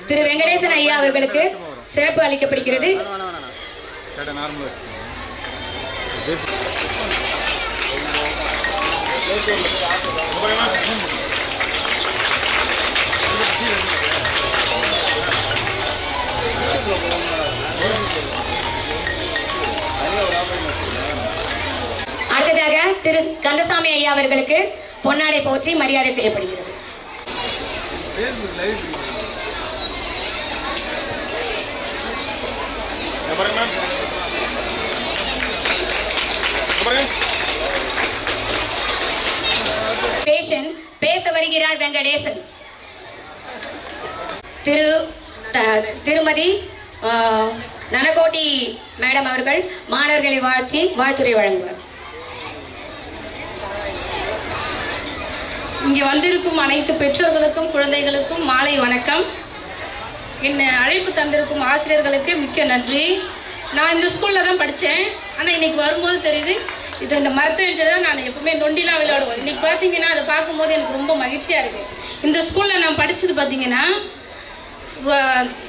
திரு வெங்கடேசன் ஐயா அவர்களுக்கு சிறப்பு அளிக்கப்படுகிறது. அடுத்ததாக திரு கந்தசாமி ஐயா அவர்களுக்கு பொன்னாடை போற்றி மரியாதை செய்யப்படுகிறது. பேச வருகிறார் வெங்கடேசன். திருமதி நனகோட்டி மேடம் அவர்கள் மாணவர்களை வாழ்த்தி வாழ்த்துரை வழங்குவார். இங்கே வந்திருக்கும் அனைத்து பெற்றோர்களுக்கும் குழந்தைகளுக்கும் மாலை வணக்கம். என்னை அழைப்பு தந்திருக்கும் ஆசிரியர்களுக்கு மிக்க நன்றி. நான் இந்த ஸ்கூலில் தான் படித்தேன். ஆனால் இன்றைக்கி வரும்போது தெரியுது இந்த மரத்தை தான் நான் எப்பவுமே நொண்டிலாம் விளையாடுவோம். இன்றைக்கி பார்த்தீங்கன்னா அதை பார்க்கும்போது எனக்கு ரொம்ப மகிழ்ச்சியாக இருக்குது. இந்த ஸ்கூலில் நான் படித்தது பார்த்தீங்கன்னா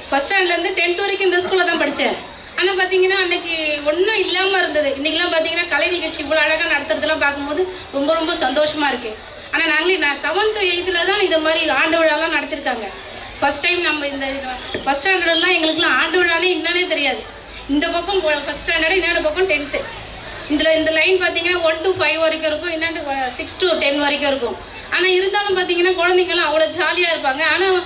ஃபஸ்ட் ஸ்டாண்டர்ட்லேருந்து 10th வரைக்கும் இந்த ஸ்கூலில் தான் படித்தேன். ஆனால் பார்த்தீங்கன்னா அன்றைக்கி ஒன்றும் இல்லாமல் இருந்தது. இன்றைக்கெலாம் பார்த்தீங்கன்னா கலை நிகழ்ச்சி இவ்வளோ அழகாக நடத்துறதுலாம் பார்க்கும்போது ரொம்ப ரொம்ப சந்தோஷமாக இருக்குது. ஆனால் நான் 7th 8th தான் இந்த மாதிரி ஆண்டு விழாலாம் நடத்திருக்காங்க. ஃபஸ்ட் டைம் நம்ம இந்த ஃபஸ்ட் ஸ்டாண்டர்ட்லாம் எங்களுக்குலாம் ஆண்டு விழானே என்னன்னே தெரியாது. இந்த பக்கம் ஃபஸ்ட் ஸ்டாண்டர்டு, இன்னொரு பக்கம் 10th. இந்த லைன் பார்த்தீங்கன்னா 1 to 5 வரைக்கும் இருக்கும், இன்னொன்று 6 to 10 வரைக்கும் இருக்கும். ஆனால் இருந்தாலும் பார்த்தீங்கன்னா குழந்தைங்கள்லாம் அவ்வளோ ஜாலியாக இருப்பாங்க. ஆனால்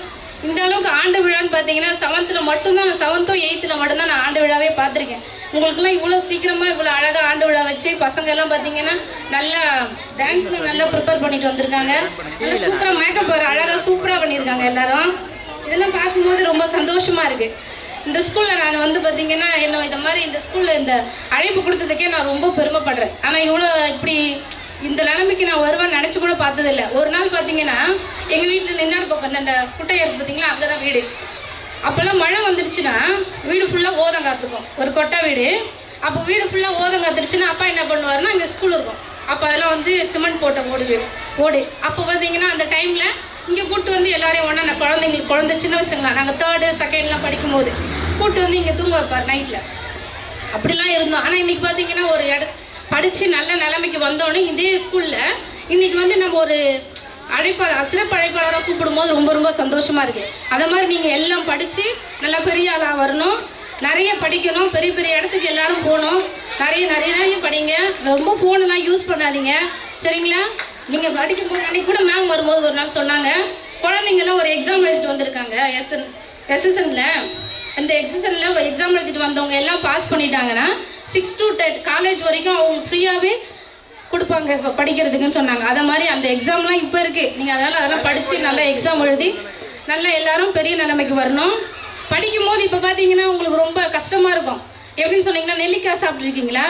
இந்த அளவுக்கு ஆண்டு விழான்னு பார்த்தீங்கன்னா 7th மட்டும்தான், 7th 8th மட்டும்தான் நான் ஆண்டு விழாவே பார்த்துருக்கேன். உங்களுக்குலாம் இவ்வளோ சீக்கிரமாக இவ்வளோ அழகாக ஆண்டு விழா வச்சு பசங்க எல்லாம் பார்த்தீங்கன்னா நல்லா டான்ஸ்லாம் நல்லா ப்ரிப்பேர் பண்ணிட்டு வந்திருக்காங்க. நல்லா சூப்பராக மேக்கப் அழகாக சூப்பராக பண்ணியிருக்காங்க எல்லாரும். இதெல்லாம் பார்க்கும்போது ரொம்ப சந்தோஷமாக இருக்குது. இந்த ஸ்கூலில் நான் பார்த்தீங்கன்னா இந்த மாதிரி இந்த ஸ்கூலில் இந்த அழைப்பு கொடுத்ததுக்கே நான் ரொம்ப பெருமைப்படுறேன். ஆனால் இவ்வளோ இப்படி இந்த நிலைமைக்கு நான் வருவேன்னு நினச்சி கூட பார்த்ததில்லை. ஒரு நாள் பார்த்தீங்கன்னா எங்கள் வீட்டில் நின்னாடு பக்கம் இந்த குட்டையாக இருக்குது பார்த்தீங்களா, அங்கே தான் வீடு. அப்போல்லாம் மழை வந்துடுச்சுன்னா வீடு ஃபுல்லாக ஓதம் காத்துக்கும், ஒரு கொட்டை வீடு. அப்போ வீடு ஃபுல்லாக ஓதம் காத்துருச்சுன்னா அப்பா என்ன பண்ணுவாருன்னா இங்கே ஸ்கூல் இருக்கும். அப்போ அதெல்லாம் சிமெண்ட் போட்ட ஓடு. அப்போ பார்த்தீங்கன்னா அந்த டைமில் இங்கே கூப்பிட்டு எல்லாரையும் ஒன்றா குழந்தை சின்ன வயசுங்களா நாங்கள் 3rd 2nd படிக்கும்போது கூப்பிட்டு இங்கே தூங்க வைப்பார் நைட்டில். அப்படிலாம் இருந்தோம். ஆனால் இன்றைக்கி பார்த்தீங்கன்னா ஒரு படித்து நல்ல நிலைமைக்கு வந்தோடனே இதே ஸ்கூலில் இன்றைக்கி நம்ம ஒரு சிறப்பு அழைப்பாளராக கூப்பிடும்போது ரொம்ப ரொம்ப சந்தோஷமாக இருக்குது. அதை மாதிரி நீங்கள் எல்லாம் படித்து நல்லா பெரிய ஆளாக வரணும், நிறைய படிக்கணும், பெரிய பெரிய இடத்துக்கு எல்லோரும் போகணும், நிறைய படிங்க. ரொம்ப ஃபோனெல்லாம் யூஸ் பண்ணாதீங்க. சரிங்களா? நீங்கள் படிக்கும்போது அன்றைக்கி கூட மேம் வரும்போது ஒரு நாள் சொன்னாங்க, குழந்தைங்கள்லாம் ஒரு எக்ஸாம் எழுதிட்டு வந்திருக்காங்க எஸ்எஸ்என்ல. இந்த எக்ஸசனில் எக்ஸாம் எழுதிட்டு வந்தவங்க எல்லாம் பாஸ் பண்ணிட்டாங்கன்னா 6 to 10 காலேஜ் வரைக்கும் அவங்க ஃப்ரீயாகவே கொடுப்பாங்க இப்போ படிக்கிறதுக்குன்னு சொன்னாங்க. அதை மாதிரி அந்த எக்ஸாம்லாம் இப்போ இருக்குது. நீங்கள் அதெல்லாம் படித்து நல்லா எக்ஸாம் எழுதி நல்லா எல்லாரும் பெரிய நிலைமைக்கு வரணும். படிக்கும்போது இப்போ பார்த்தீங்கன்னா உங்களுக்கு ரொம்ப கஷ்டமாக இருக்கும். எப்படின்னு சொன்னீங்கன்னா, நெல்லிக்காய் சாப்பிட்ருக்கீங்களா?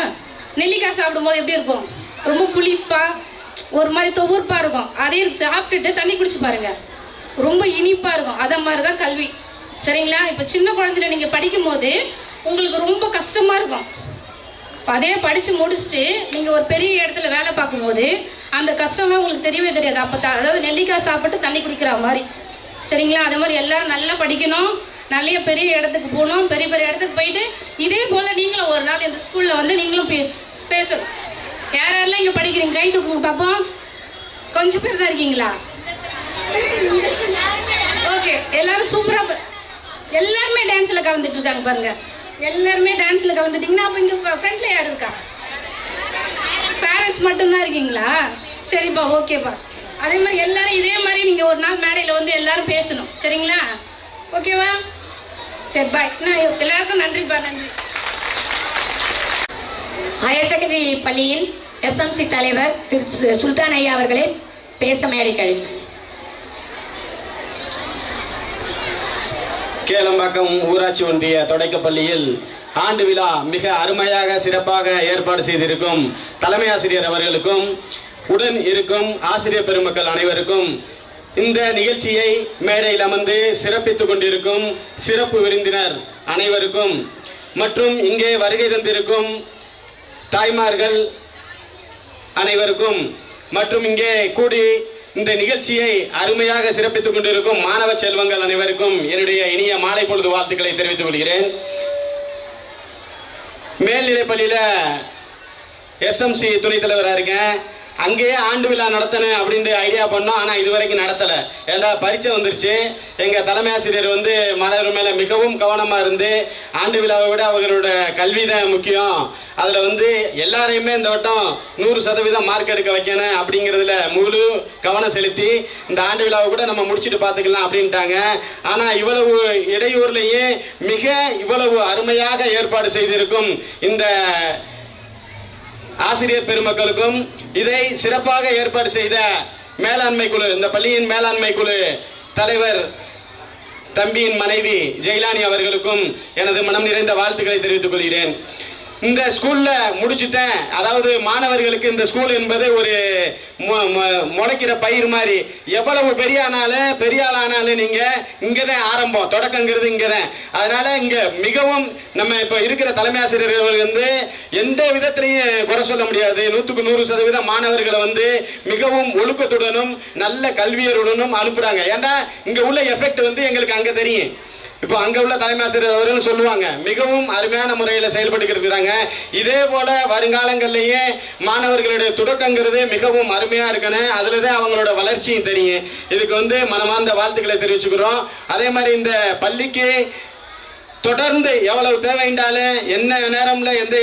நெல்லிக்காய் சாப்பிடும்போது எப்படி இருக்கும்? ரொம்ப புளிப்பாக ஒரு மாதிரி தொகுப்பாக இருக்கும். அதே சாப்பிட்டுட்டு தண்ணி குடிச்சு பாருங்கள், ரொம்ப இனிப்பாக இருக்கும். அதை மாதிரி தான் கல்வி. சரிங்களா? இப்போ சின்ன குழந்தைல நீங்கள் படிக்கும்போது உங்களுக்கு ரொம்ப கஷ்டமாக இருக்கும். அதே படித்து முடிச்சுட்டு நீங்கள் ஒரு பெரிய இடத்துல வேலை பார்க்கும்போது அந்த கஷ்டம்லாம் உங்களுக்கு தெரியவே தெரியாது. அப்போ அதாவது நெல்லிக்காய் சாப்பிட்டு தண்ணி குடிக்கிற மாதிரி. சரிங்களா? அதே மாதிரி எல்லோரும் நல்லா படிக்கணும், நிறைய பெரிய இடத்துக்கு போகணும். பெரிய பெரிய இடத்துக்கு போயிட்டு இதே போல் நீங்களும் ஒரு நாள் இந்த ஸ்கூலில் வந்து நீங்களும் பேசணும். யாரெல்லாம் இங்கே படிக்கிறீங்க? கை தூக்குங்க பார்ப்போம். கொஞ்சம் பேர் தான் இருக்கீங்களா? ஓகே, எல்லாரும் சூப்பராக எல்லாருமே டான்ஸில் கலந்துட்டு இருக்காங்க பாருங்க. எல்லாருமே டான்ஸில் கலந்துட்டிங்கன்னா அப்போ இங்கே ஃப்ரெண்ட்ல யார் இருக்கா? பேரண்ட்ஸ் மட்டும்தான் இருக்கீங்களா? சரிப்பா, ஓகேப்பா. அதே மாதிரி எல்லாரும் இதே மாதிரி நீங்கள் ஒரு நாள் மேடையில் வந்து எல்லாரும் பேசணும். சரிங்களா? ஓகேவா? சரி, பாய். நான் எல்லாருக்கும் நன்றிப்பா. நன்றி. ஹையர் செகண்டரி பள்ளியின் எஸ்எம்சி தலைவர் திரு சுல்தான் ஐயா அவர்களே பேச மேடை கழிவு. கேளம்பாக்கம் ஊராட்சி ஒன்றிய தொடக்கப்பள்ளியில் ஆண்டு விழா மிக அருமையாக சிறப்பாக ஏற்பாடு செய்திருக்கும் தலைமை ஆசிரியர் அவர்களுக்கும் உடன் இருக்கும் ஆசிரியர் பெருமக்கள் அனைவருக்கும், இந்த நிகழ்ச்சியை மேடையில் அமர்ந்து சிறப்பித்துக் கொண்டிருக்கும் சிறப்பு விருந்தினர் அனைவருக்கும் மற்றும் இங்கே வருகை தந்திருக்கும் தாய்மார்கள் அனைவருக்கும் மற்றும் இங்கே கூடி இந்த நிகழ்ச்சியை அருமையாக சிறப்பித்துக் கொண்டிருக்கும் மாணவ செல்வங்கள் அனைவருக்கும் என்னுடைய இனிய மாலை பொழுது வாழ்த்துக்களை தெரிவித்துக் கொள்கிறேன். மேல்நிலைப்பள்ளியில் எஸ்எம்சி துணைத் தலைவராக இருக்கேன். அங்கேயே ஆண்டு விழா நடத்தணும் அப்படின்ட்டு ஐடியா பண்ணோம். ஆனால் இது வரைக்கும் நடத்தலை. ஏன்னா பரீட்சை வந்துருச்சு. எங்கள் தலைமை ஆசிரியர் வந்து மாணவர் மேலே மிகவும் கவனமாக இருந்து ஆண்டு விழாவை விட அவர்களோட கல்வி தான் முக்கியம், அதில் வந்து எல்லாரையுமே இந்த வட்டம் 100% மார்க் எடுக்க வைக்கணும் அப்படிங்கிறதுல முழு கவனம் செலுத்தி இந்த ஆண்டு விழாவை கூட நம்ம முடிச்சுட்டு பார்த்துக்கலாம் அப்படின்ட்டாங்க. ஆனால் இவ்வளவு இடையூறுலையே இவ்வளவு அருமையாக ஏற்பாடு செய்திருக்கும் இந்த ஆசிரியர் பெருமக்களுக்கும், இதை சிறப்பாக ஏற்பாடு செய்த மேலாண்மை குழு, இந்த பள்ளியின் மேலாண்மை குழு தலைவர் தம்பியின் மனைவி ஜெயிலானி அவர்களுக்கும் எனது மனம் நிறைந்த வாழ்த்துக்களை தெரிவித்துக் கொள்கிறேன். இந்த ஸ்கூல்ல முடிச்சுட்டேன். அதாவது மாணவர்களுக்கு இந்த ஸ்கூல் என்பது ஒரு முளைக்கிற பயிர் மாதிரி. எவ்வளவு பெரிய ஆளானாலும் நீங்க இங்கதான் ஆரம்பம், தொடக்கங்கிறது இங்கதான். அதனால இங்க மிகவும் நம்ம இப்ப இருக்கிற தலைமை ஆசிரியர்கள் வந்து எந்த விதத்திலையும் குறை சொல்ல முடியாது. 100% மாணவர்களை வந்து மிகவும் ஒழுக்கத்துடனும் நல்ல கல்வியருடனும் அனுப்புறாங்க. ஏன்னா இங்க உள்ள எஃபெக்ட் வந்து எங்களுக்கு அங்க தெரியும். இப்போ அங்கே உள்ள தலைமை ஆசிரியர் அவர்கள் சொல்லுவாங்க, மிகவும் அருமையான முறையில் செயல்பட்டு இருக்கிறாங்க. இதே போல வருங்காலங்கள்லேயே மாணவர்களுடைய தொடக்கங்கிறது மிகவும் அருமையாக இருக்கணும். அதில் தான் அவங்களோட வளர்ச்சியும் தெரியும். இதுக்கு வந்து மனமார்ந்த வாழ்த்துக்களை தெரிவிச்சுக்கிறோம். அதே மாதிரி இந்த பள்ளிக்கு தொடர்ந்து எவ்வளவு தேவைண்டாலும் என்ன நேரம்ல எந்த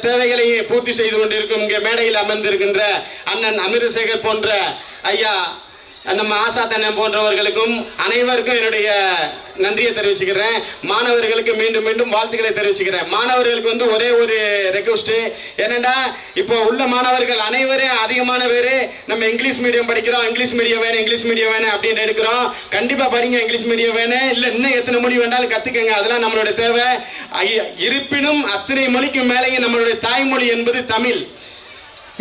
தேவைகளையும் பூர்த்தி செய்து கொண்டிருக்கும் இங்கே மேடையில் அமர்ந்திருக்கின்ற அண்ணன் அமிர்தசேகர் போன்ற ஐயா, நம்ம ஆசாத்தண்ணன் போன்றவர்களுக்கும் அனைவருக்கும் என்னுடைய நன்றியை தெரிவிச்சுக்கிறேன். மாணவர்களுக்கு மீண்டும் மீண்டும் வாழ்த்துக்களை தெரிவிச்சுக்கிறேன். மாணவர்களுக்கு வந்து ஒரே ஒரு ரெக்வஸ்ட் என்னன்னா, இப்போ உள்ள மாணவர்கள் அனைவரும் அதிகமான பேர் நம்ம இங்கிலீஷ் மீடியம் படிக்கிறோம், இங்கிலீஷ் மீடியம் வேணும் அப்படின்னு எடுக்கிறோம். கண்டிப்பா படிங்க, இங்கிலீஷ் மீடியம் வேணும். இல்லை இன்னும் எத்தனை மொழி வேண்டாலும் கத்துக்கங்க, அதெல்லாம் நம்மளுடைய தேவை. இருப்பினும் அத்தனை மொழிக்கு மேலேயும் நம்மளுடைய தாய்மொழி என்பது தமிழ்.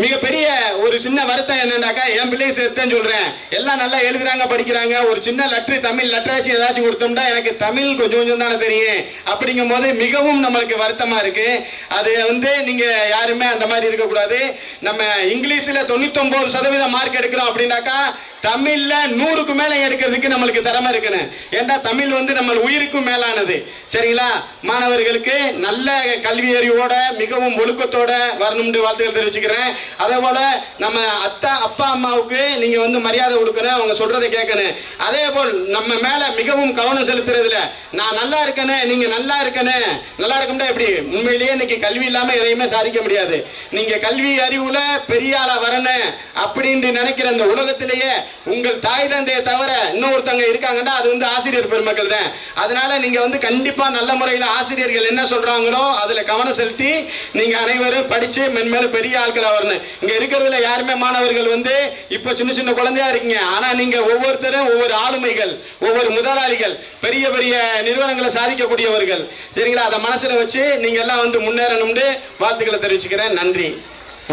மிகப்பெரிய ஒரு சின்ன வருத்தம் என்னன்னாக்கா, என் பிள்ளையை சேர்த்தேன்னு சொல்றேன், எல்லாம் நல்லா எழுதுறாங்க படிக்கிறாங்க, ஒரு சின்ன லெட்டர் தமிழ் லெட்டராச்சும் ஏதாச்சும் கொடுத்தோம்னா எனக்கு தமிழ் கொஞ்சம் கொஞ்சம் தானே தெரியும். அப்படிங்கும் போது மிகவும் நம்மளுக்கு வருத்தமா இருக்கு. அது வந்து நீங்க யாருமே அந்த மாதிரி இருக்கக்கூடாது. நம்ம இங்கிலீஷ்ல 99% மார்க் எடுக்கிறோம் அப்படின்னாக்கா தமிழ்ல 100க்கு மேல எடுக்கிறதுக்கு நம்மளுக்கு திறமை இருக்கணும். ஏன்னா தமிழ் வந்து நம்ம உயிருக்கும் மேலானது. சரிங்களா? மாணவர்களுக்கு நல்ல கல்வி அறிவோட மிகவும் ஒழுக்கத்தோட வரணும்னு வாழ்த்துக்கள் தெரிவிச்சுக்கிறேன். அதே போல நம்ம அப்பா அம்மாவுக்கு நீங்க வந்து மரியாதை கொடுக்கணும், அவங்க சொல்றதை கேட்கணும். அதே போல் நம்ம மேல மிகவும் கவனம் செலுத்துறதுல நான் நல்லா இருக்கேன்னு, நீங்க நல்லா இருக்கணும். நல்லா இருக்கணும்னா எப்படி? உண்மையிலேயே இன்னைக்கு கல்வி இல்லாம எதையுமே சாதிக்க முடியாது. நீங்க கல்வி அறிவுல பெரிய ஆளா வரணும் அப்படின்னு நினைக்கிற இந்த உலகத்திலேயே உங்கள் தாய் தந்தையை தவிர இன்னொருத்தவங்க இருக்காங்கன்னா அது வந்து ஆசிரியர் பெருமக்கள் தான். அதனால நீங்க வந்து கண்டிப்பா நல்ல முறையில் ஆசிரியர்கள் என்ன சொல்றாங்களோ அதுல கவனம் செலுத்தி நீங்க அனைவரும் படிச்சு மென்மேலும் பெரிய ஆட்களா வரணும். இங்க இருக்கிறதுல யாருமே மாணவர்கள் வந்து இப்ப சின்ன சின்ன குழந்தையா இருக்கீங்க. ஆனா நீங்க ஒவ்வொருத்தரும் ஒவ்வொரு ஆளுமைகள், ஒவ்வொரு முதலாளிகள், பெரிய பெரிய நிறுவனங்களை சாதிக்கக்கூடியவர்கள். சரிங்களா? அதை மனசுல வச்சு நீங்க எல்லாம் வந்து முன்னேறணும்னு வாழ்த்துக்களை தெரிவிச்சுக்கிறேன். நன்றி.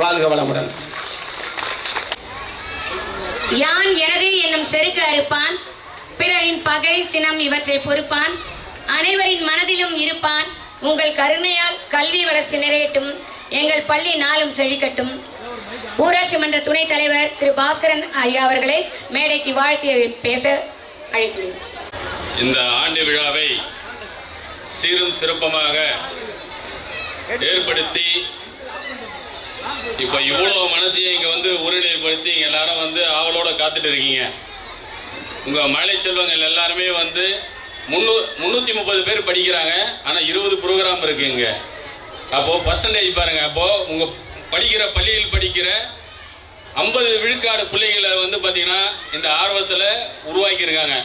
வாழ்க வளமுடன். யான் எனது என்னும் செருக்கு அறுப்பான், பிறரின் பகை சினம் இவற்றை பொறுப்பான், அனைவரின் மனதிலும் இருப்பான். உங்கள் கருணையால் கல்வி வளர்ச்சி நிறையட்டும், எங்கள் பள்ளி நாளும் செழிக்கட்டும். ஊராட்சி மன்ற துணைத் தலைவர் திரு பாஸ்கரன் ஐயா அவர்களை மேடைக்கு வாழ்த்தி பேச அழைக்கிறேன். இந்த ஆண்டு விழாவை சீரும் சிறப்பமாக ஏற்படுத்தி இப்போ இவ்வளோ மனசையும் இங்கே வந்து ஒருநிலைப்படுத்தி இங்கே எல்லாரும் வந்து ஆவலோட காத்துட்டு இருக்கீங்க. உங்கள் மழை செல்வங்கள் எல்லாருமே வந்து 330 பேர் படிக்கிறாங்க. ஆனால் 20 ப்ரோக்ராம் இருக்குது இங்கே. அப்போது பர்சன்டேஜ் பாருங்கள். அப்போது உங்கள் படிக்கிற பள்ளியில் படிக்கிற 50 விழுக்காடு பிள்ளைகளை வந்து பார்த்திங்கன்னா இந்த ஆர்வத்தில் உருவாக்கியிருக்காங்க.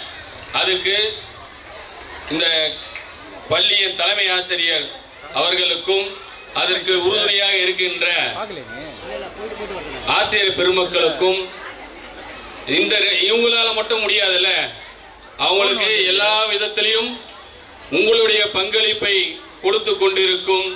அதுக்கு இந்த பள்ளியின் தலைமை ஆசிரியர் அவர்களுக்கும் அதற்கு உறுதுணையாக இருக்கின்ற ஆசிரியர் பெருமக்களுக்கும் இவங்களால மட்டும் முடியாதுல்ல, அவங்களுக்கு எல்லா விதத்திலையும் உங்களுடைய பங்களிப்பை கொடுத்து கொண்டிருக்கும்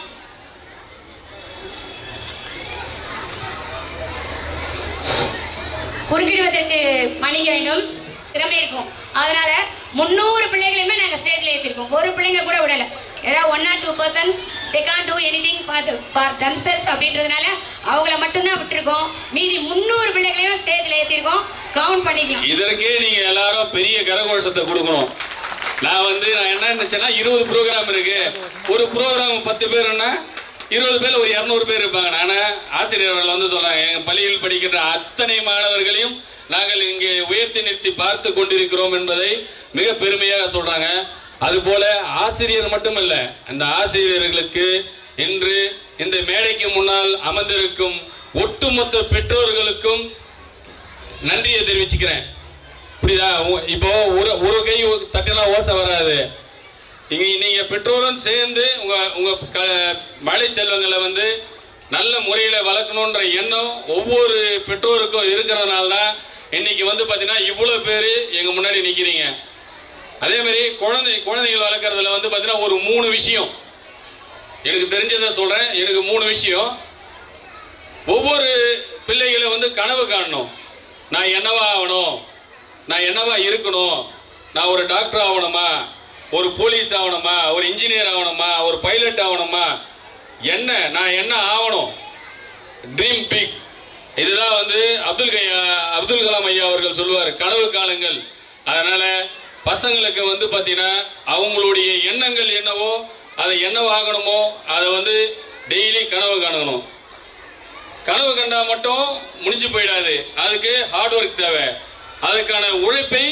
குறுக்கிடுவதற்கு மன்னிக்க வேண்டும், திறமை இருக்கும். அதனால 300 பிள்ளைகளையுமே நாங்கள் ஸ்டேஜில் ஏற்றிருக்கோம். ஒரு பிள்ளைங்க கூட விடலை. ஏதாவது 1 or 2 persons they can't do anything for themselves அப்படின்றதுனால அவங்கள மட்டும்தான் விட்டுருக்கோம். மீதி 300 பிள்ளைகளையும் ஸ்டேஜில் ஏற்றிருக்கோம். கவுண்ட் பண்ணிக்கலாம். இதற்கே நீங்க எல்லாரும் பெரிய கரகோஷத்தை கொடுக்கணும். நான் என்ன நினைச்சேன்னா 20 ப்ரோக்ராம் இருக்கு. ஒரு ப்ரோக்ராம் 10 பேருன்னா 20 பேர் ஒரு 200 பேர் இருப்பாங்க. நான் ஆசிரியர்கள் வந்து சொன்னாங்க, எங்கள் பள்ளியில் படிக்கின்ற அத்தனை மாணவர்களையும் நாங்கள் இங்கே உயர்த்தி நிறுத்தி பார்த்து கொண்டிருக்கிறோம் என்பதை மிக பெருமையாக சொல்றாங்க. அதுபோல ஆசிரியர் மட்டுமல்ல, அந்த ஆசிரியர்களுக்கு இன்று இந்த மேடைக்கு முன்னால் அமர்ந்திருக்கும் ஒட்டுமொத்த பெற்றோர்களுக்கும் நன்றியை தெரிவிச்சுக்கிறேன். புரியுதா? இப்போ ஒரு கை தட்டினா ஓசை வராது. நீங்க பெற்றோரும் சேர்ந்து உங்க மழை செல்வங்களை வந்து நல்ல முறையில வளர்க்கணுன்ற எண்ணம் ஒவ்வொரு பெற்றோருக்கும் இருக்கிறதுனால தான் இன்னைக்கு வந்து பாத்தீங்கன்னா இவ்வளவு பேரு எங்க முன்னாடி நிக்கிறீங்க. அதே மாதிரி குழந்தைகள் வளர்க்கறதுல வந்து பாத்தீங்கன்னா ஒரு 3 விஷயம் எனக்கு தெரிஞ்சதை சொல்றேன். எனக்கு 3 விஷயம். ஒவ்வொரு பிள்ளைகளை வந்து கனவு காணணும். நான் என்னவா ஆகணும், நான் என்னவா இருக்கணும், நான் ஒரு டாக்டர் ஆகணுமா, ஒரு போலீஸ் ஆகணுமா, ஒரு இன்ஜினியர் ஆகணுமா, ஒரு பைலட் ஆகணுமா, நான் என்ன ஆகணும், ட்ரீம் பிக். இதுதான் வந்து அப்துல் கலாம் ஐயா அவர்கள் சொல்லுவார், கனவு காணுங்கள். அதனால பசங்களுக்கு வந்து பார்த்தீங்கன்னா அவங்களுடைய எண்ணங்கள் என்னவோ அதை என்னவாகணுமோ அதை வந்து டெய்லி கனவு காணணும். கனவு கண்டா மட்டும் முடிஞ்சு போயிடாது. அதுக்கு ஹார்ட் ஒர்க் தேவை. அதுக்கான உழைப்பை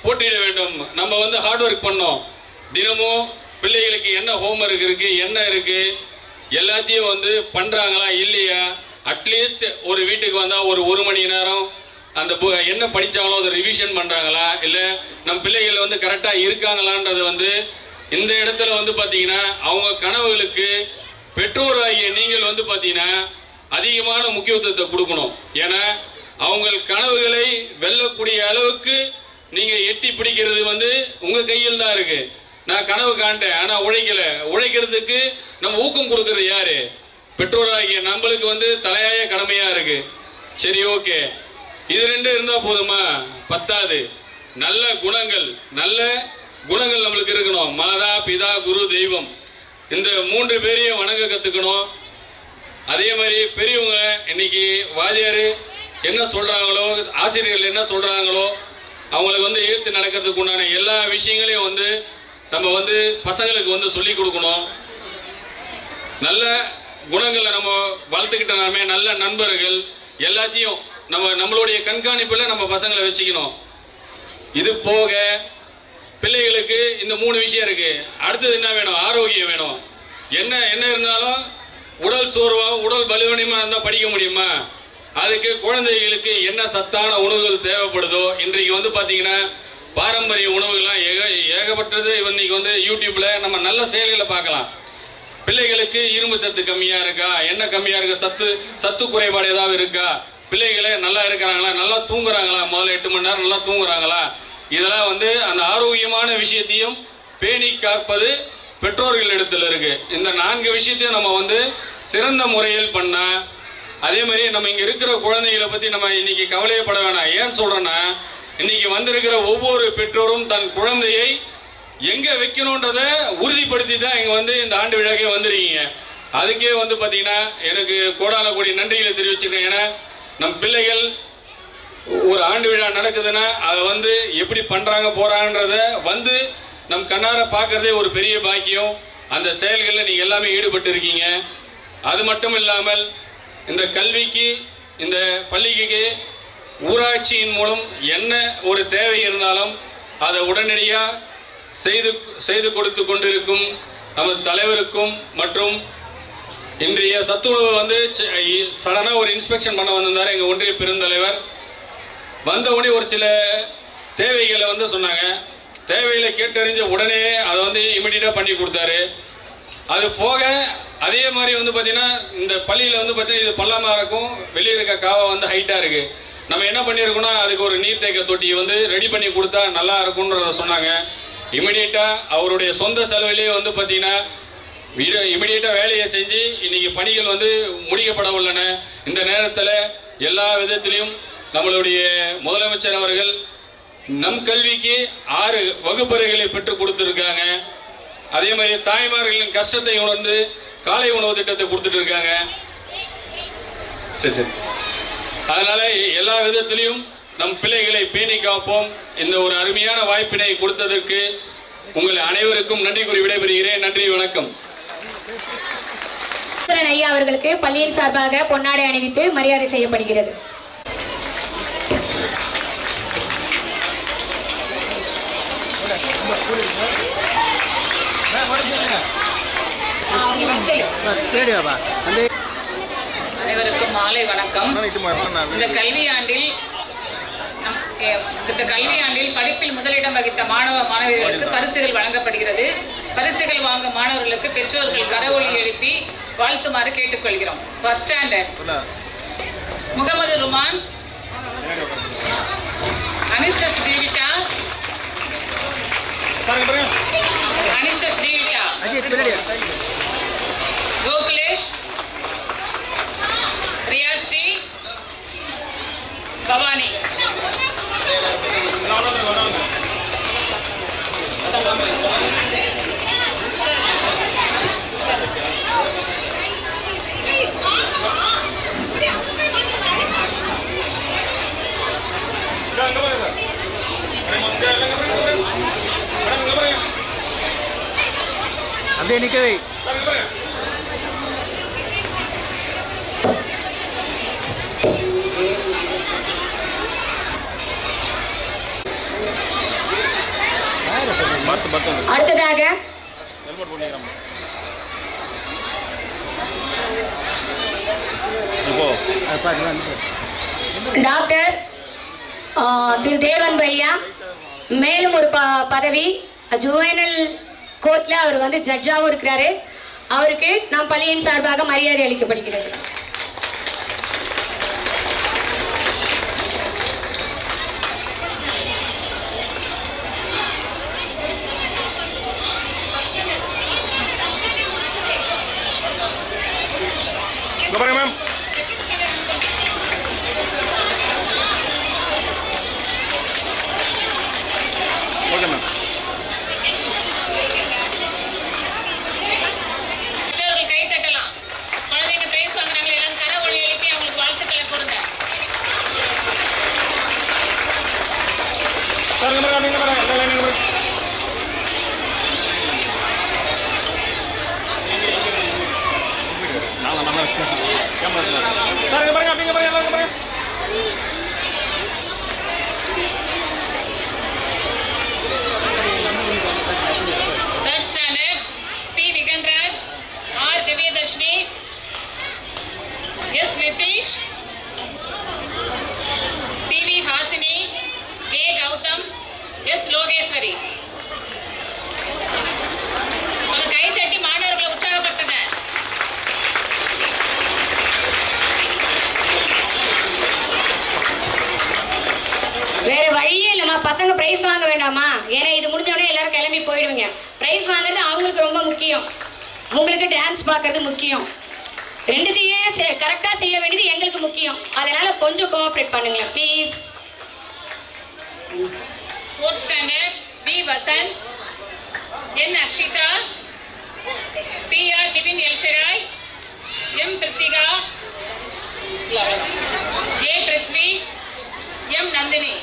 போட்டியிட வேண்டும். நம்ம வந்து ஹார்ட் ஒர்க் பண்ணோம். தினமும் பிள்ளைகளுக்கு என்ன ஹோம்ஒர்க் இருக்கு, என்ன இருக்கு, எல்லாத்தையும் வந்து பண்றாங்களா இல்லையா, அட்லீஸ்ட் ஒரு வீட்டுக்கு வந்தா ஒரு மணி நேரம் அந்த என்ன படிச்சாங்களோ அதை ரிவிஷன் பண்றாங்களா, இல்ல நம்ம பிள்ளைகள் வந்து கரெக்டா இருக்காங்களான்றது வந்து இந்த இடத்துல வந்து பாத்தீங்கன்னா அவங்க கனவுகளுக்கு பெற்றோராகிய நீங்கள் வந்து பாத்தீங்கன்னா அதிகமான முக்கியத்துவத்தை கொடுக்கணும். ஏன்னா அவங்க கனவுகளை வெல்லக்கூடிய அளவுக்கு நீங்க எட்டி பிடிக்கிறது வந்து உங்க கையில் தான் இருக்கு. நான் கனவு காண்டேன் ஆனா உழைக்கிறதுக்கு நம்ம ஊக்கம் கொடுக்கறது யாரு? பெற்றோராகிய நம்மளுக்கு வந்து தலையாய கடமையா இருக்கு. சரி, ஓகே, இது 2 இருந்தா போதுமா? பத்தாது. நல்ல குணங்கள் நம்மளுக்கு இருக்கணும். மாதா பிதா குரு தெய்வம் இந்த 3 பேரையும் வணங்க கத்துக்கணும். அதே மாதிரி பெரியவங்க இன்னைக்கு வாத்தியாரு என்ன சொல்கிறாங்களோ, ஆசிரியர்கள் என்ன சொல்கிறாங்களோ, அவங்களுக்கு வந்து ஏற்று நடக்கிறதுக்கு உண்டான எல்லா விஷயங்களையும் வந்து நம்ம வந்து பசங்களுக்கு வந்து சொல்லி கொடுக்கணும். நல்ல குணங்களை நம்ம வளர்த்துக்கிட்டோமே, நல்ல நண்பர்கள் எல்லாத்தையும் நம்மளுடைய கண்காணிப்பில் நம்ம பசங்களை வச்சுக்கணும். இது போக பிள்ளைகளுக்கு இந்த 3 விஷயம் இருக்கு. அடுத்தது என்ன வேணும்? ஆரோக்கியம் வேணும். என்ன இருந்தாலும் உடல் சோர்வாக உடல் பலவீனமாக இருந்தால் படிக்க முடியுமா? அதுக்கு குழந்தைகளுக்கு என்ன சத்தான உணவுகள் தேவைப்படுதோ, இன்றைக்கு வந்து பார்த்தீங்கன்னா பாரம்பரிய உணவுகள்லாம் ஏகப்பட்டது. இன்னைக்கு வந்து யூடியூப்ல நம்ம நல்ல செயல்களை பார்க்கலாம். பிள்ளைகளுக்கு இரும்பு சத்து கம்மியாக இருக்கா, என்ன கம்மியாக இருக்கா, சத்து குறைபாடு ஏதாவது இருக்கா, பிள்ளைகளை நல்லா இருக்கிறாங்களா, நல்லா தூங்குறாங்களா, முதல்ல 8 மணி நேரம் நல்லா தூங்குறாங்களா, இதெல்லாம் வந்து அந்த ஆரோக்கியமான விஷயத்தையும் பேணி காப்பது பெற்றோர்கள் இடத்துல இருக்கு. இந்த 4 விஷயத்தையும் நம்ம வந்து சிறந்த முறையில் பண்ணா, அதே மாதிரி நம்ம இங்க இருக்கிற குழந்தைகளை பத்தி நம்ம இன்னைக்கு கவலையப்பட வேணாம். ஏன் சொல்றேன்னா, இன்னைக்கு வந்திருக்கிற ஒவ்வொரு பெற்றோரும் தன் குழந்தையை எங்க வைக்கணும்ன்றத உறுதிப்படுத்தி தான் இங்க வந்து இந்த ஆண்டு விழாக்கே வந்திருக்கீங்க. அதுக்கே வந்து பாத்தீங்கன்னா எனக்கு கோடான கோடி நன்றிகளை தெரிவிச்சுக்கிறேன். ஏன்னா நம் பிள்ளைகள் ஒரு ஆண்டு விழா நடக்குதுன்னா அதை வந்து எப்படி பண்றாங்க போறாங்கன்றத வந்து நம் கண்ணார பார்க்கறதே ஒரு பெரிய பாக்கியம். அந்த செயல்களில் நீங்க எல்லாமே ஈடுபட்டு இருக்கீங்க. அது மட்டும் இல்லாமல் இந்த கல்விக்கு, இந்த பள்ளிக்கு ஊராட்சியின் மூலம் என்ன ஒரு தேவை இருந்தாலும் அதை உடனடியாக செய்து கொடுத்து கொண்டிருக்கும் நமது தலைவருக்கும் மற்றும் இன்றைய சத்துணவு வந்து சடனாக ஒரு இன்ஸ்பெக்ஷன் பண்ண வந்திருந்தார் எங்கள் ஒன்றிய பெருந்தலைவர். வந்த உடனே ஒரு சில தேவைகளை வந்து சொன்னாங்க. தேவைகளை கேட்டறிஞ்ச உடனே அதை வந்து இமிடியேட்டாக பண்ணி கொடுத்தாரு. அது போக அதே மாதிரி வந்து பார்த்தீங்கன்னா இந்த பள்ளியில் வந்து பார்த்தீங்கன்னா இது பள்ளமாக இருக்கும், வெளியே இருக்க காவா வந்து ஹைட்டாக இருக்குது. நம்ம என்ன பண்ணியிருக்கோம்னா அதுக்கு ஒரு நீர்த்தேக்க தொட்டியை வந்து ரெடி பண்ணி கொடுத்தா நல்லா இருக்கும்ன்றத சொன்னாங்க. இமிடியேட்டாக அவருடைய சொந்த செலவிலேயே வந்து பார்த்தீங்கன்னா இமிடியேட்டாக வேலையை செஞ்சு இன்னைக்கு பணிகள் வந்து முடிக்கப்பட உள்ளன. இந்த நேரத்தில் எல்லா விதத்திலையும் நம்மளுடைய முதலமைச்சர் அவர்கள் நம் கல்விக்கு 6 வகுப்பறைகளை பெற்றுக் கொடுத்துருக்காங்க. அதே மாதிரி தாய்மார்களின் கஷ்டத்தை உணர்ந்து காலை உணவு திட்டத்தை கொடுத்துட்டு இருக்காங்க. சரி. அதனால எல்லா விதத்திலையும் நம் பிள்ளைகளை பேணி காப்போம். இந்த ஒரு அருமையான வாய்ப்பினை கொடுத்ததற்கு உங்கள் அனைவருக்கும் நன்றி கூறி விடைபெறுகிறேன். நன்றி, வணக்கம். ஐயா அவர்களுக்கு பள்ளியின் சார்பாக பொன்னாடை அணிவித்து மரியாதை செய்யப்படுகிறது. அனைவருக்கும் மாலை வணக்கம். இந்த கல்வியாண்டில் படிப்பில் முதலிடம் வகித்த மாணவர்களுக்கு பரிசுகள் வழங்கப்படுகிறது. பரிசுகள் வாங்கும் மாணவர்களுக்கு பெற்றோர்கள் கரவொலி எழுப்பி வாழ்த்துமாறு கேட்டுக்கொள்கிறோம். ஃபர்ஸ்ட் ஸ்டாண்டர்ட் முகமது ருமான், அனிஸ்டஸ் தீவிகா, கோகுலேஷ், ரியாஸ்ரீ, பவானி. அப்படியே நிற்கவே. அடுத்ததாக டாக்டர் திரு தேவன் பையா, மேலும் ஒரு பதவி ஜுவைனல் கோர்ட்ல அவர் வந்து ஜட்ஜாவும் இருக்கிறாரு. அவருக்கு நம் பள்ளியின் சார்பாக மரியாதை அளிக்கப்படுகிறது. Ma'am okay ma'am. பெற்றோர்கள் கை தட்டலாம். குழந்தைங்க பிரைஸ் வாங்குறாங்க. Third standard, P. Viganraj, R. Divyadarshini, S. Nitish, P. V. Hasini, A. Gautam, S. Logeshwari. ஒரு கை தட்டி மாணவர்களை உற்சாகப்படுத்துங்க. வேற வழியே இல்லைம்மா, பசங்க பிரைஸ் வாங்க வேண்டாமா? ஏன்னா இது முடிஞ்ச உடனே எல்லாரும் கிளம்பி போயிடுவீங்க. பிரைஸ் வாங்குறது அவங்களுக்கு ரொம்ப முக்கியம், உங்களுக்கு டான்ஸ் பார்க்கறது முக்கியம். ரெண்டுத்தையே கரெக்டாக செய்ய வேண்டியது எங்களுக்கு முக்கியம். அதனால கொஞ்சம் கோஆப்ரேட் பண்ணுங்களேன் please. Fourth standard, V. Vasant, N. Akshita, P. R. Nivin Elsharai, M. Prithika, A. Prithvi, M. Nandini.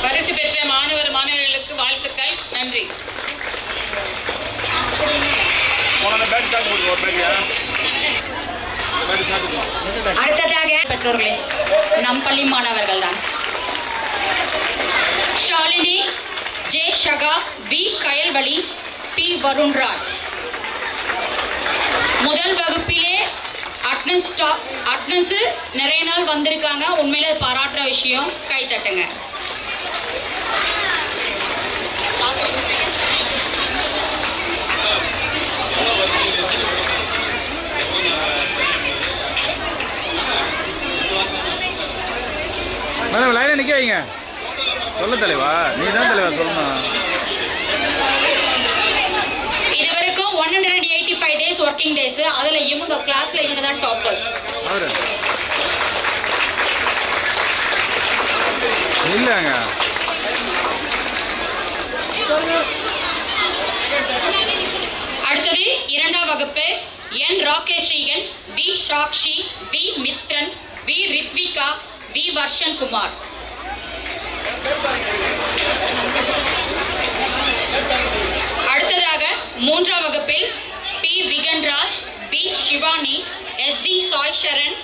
பரிசு பெற்ற மாணவர்களுக்கு வாழ்த்துக்கள். நன்றி. அடுத்ததாக பெற்றோர்களே நம் பள்ளி மாணவர்கள் தான். ஷாலினி, ஜே ஷகா, வி கயல்வழி, பி வருண்ராஜ். முதல் வகுப்பிலே அட்டனன்ஸ் நிறைய நாள் வந்திருக்காங்க. உண்மையில பாராட்டுற விஷயம், கை தட்டுங்க. மேடம் லைனை நிற்க வைங்க. சொல்ல தலைவா, நீ தான் தலைவா சொல்லணும். இதுவரைக்கும் 185 டேஸ் ஒர்க்கிங் டேஸ். அதுல இவங்க கிளாஸ்ல இவங்க தான் டாப்பர்ஸ். இல்லைங்க. அடுத்தது இரண்டாம் வகுப்பு என் ராகேஸ்ரீகன், V Sakshi, V Mithran, V Rithvika, V Varshan Kumar. அடுத்ததாக மூன்றாம் வகுப்பில் P Viganraj, P Shivani, S D Sai Charan,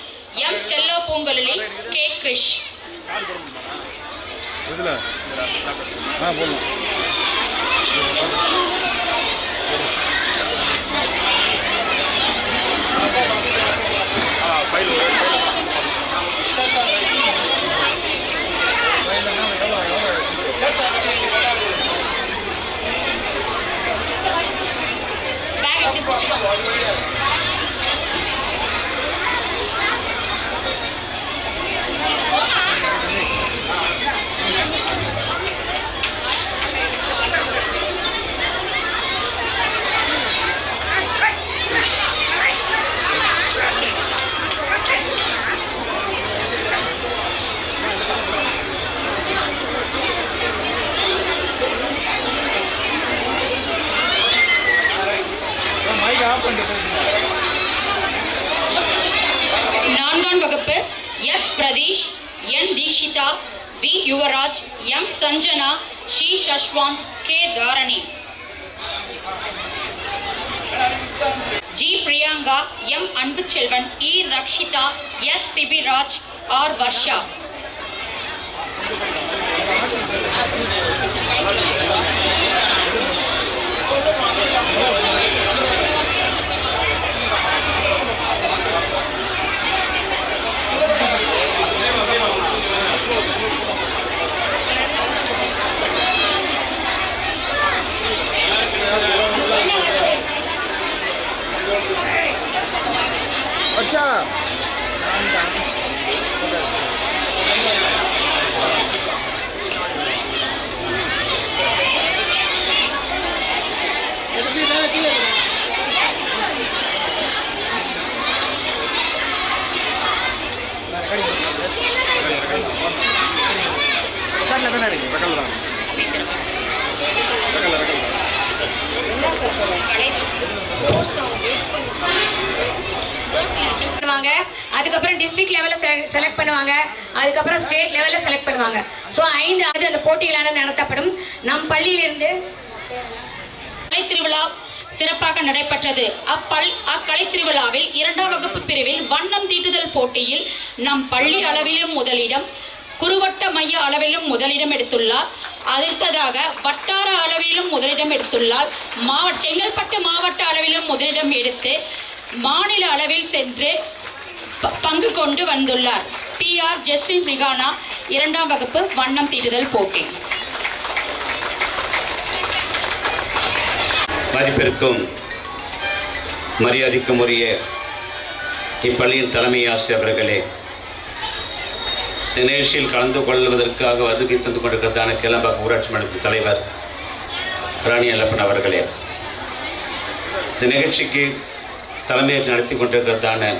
M Stella பூங்கொல்லி, கே கிரிஷ். நான்காம் வகுப்பு S Pradeesh, N Dheeshitha, V Yuvaraj, M Sanjana, ஷி Shashwanth, K Dharani. G Priyanka, M Anbuselvan, E Rakshitha, S Sibiraj, R Varsha. பண்ணுவாங்க. அதுக்கப்புறம் டிஸ்ட்ரிக்ட் லெவல்ல செலக்ட் பண்ணுவாங்க. அதுக்கப்புறம் ஸ்டேட் லெவல்ல செலக்ட் பண்ணுவாங்க. ஸோ 5 அந்த போட்டிகளானது நடத்தப்படும். நம் பள்ளியிலிருந்து கலை திருவிழா சிறப்பாக நடைபெற்றது. அக்கலை திருவிழாவில் 2ஆம் வகுப்பு பிரிவில் வண்ணம் தீட்டுதல் போட்டியில் நம் பள்ளி அளவிலும் முதலிடம், குறுவட்ட மைய அளவிலும் முதலிடம் எடுத்துள்ளார். அடுத்ததாக வட்டார அளவிலும் முதலிடம் எடுத்துள்ளார். செங்கல்பட்டு மாவட்ட அளவிலும் முதலிடம் எடுத்து மாநில அளவில் சென்று பங்கு கொண்டு வந்துள்ளார். PR ஜஸ்டின் ரிகானா 2ஆம் வகுப்பு வண்ணம் தீட்டுதல் போட்டி. மதிப்பிற்கும் மரியாதைக்கும் உரிய இப்பள்ளியின் தலைமை ஆசிரியர் அவர்களே, இந்த நிகழ்ச்சியில் கலந்து கொள்வதற்காக வருகை தந்து கொண்டிருக்கிறதான கேளம்பாக்கம் ஊராட்சி மன்ற தலைவர் ராணி அல்லப்பன் அவர்களே, இந்த நிகழ்ச்சிக்கு தலைமையை நடத்தி கொண்டிருக்கிறதான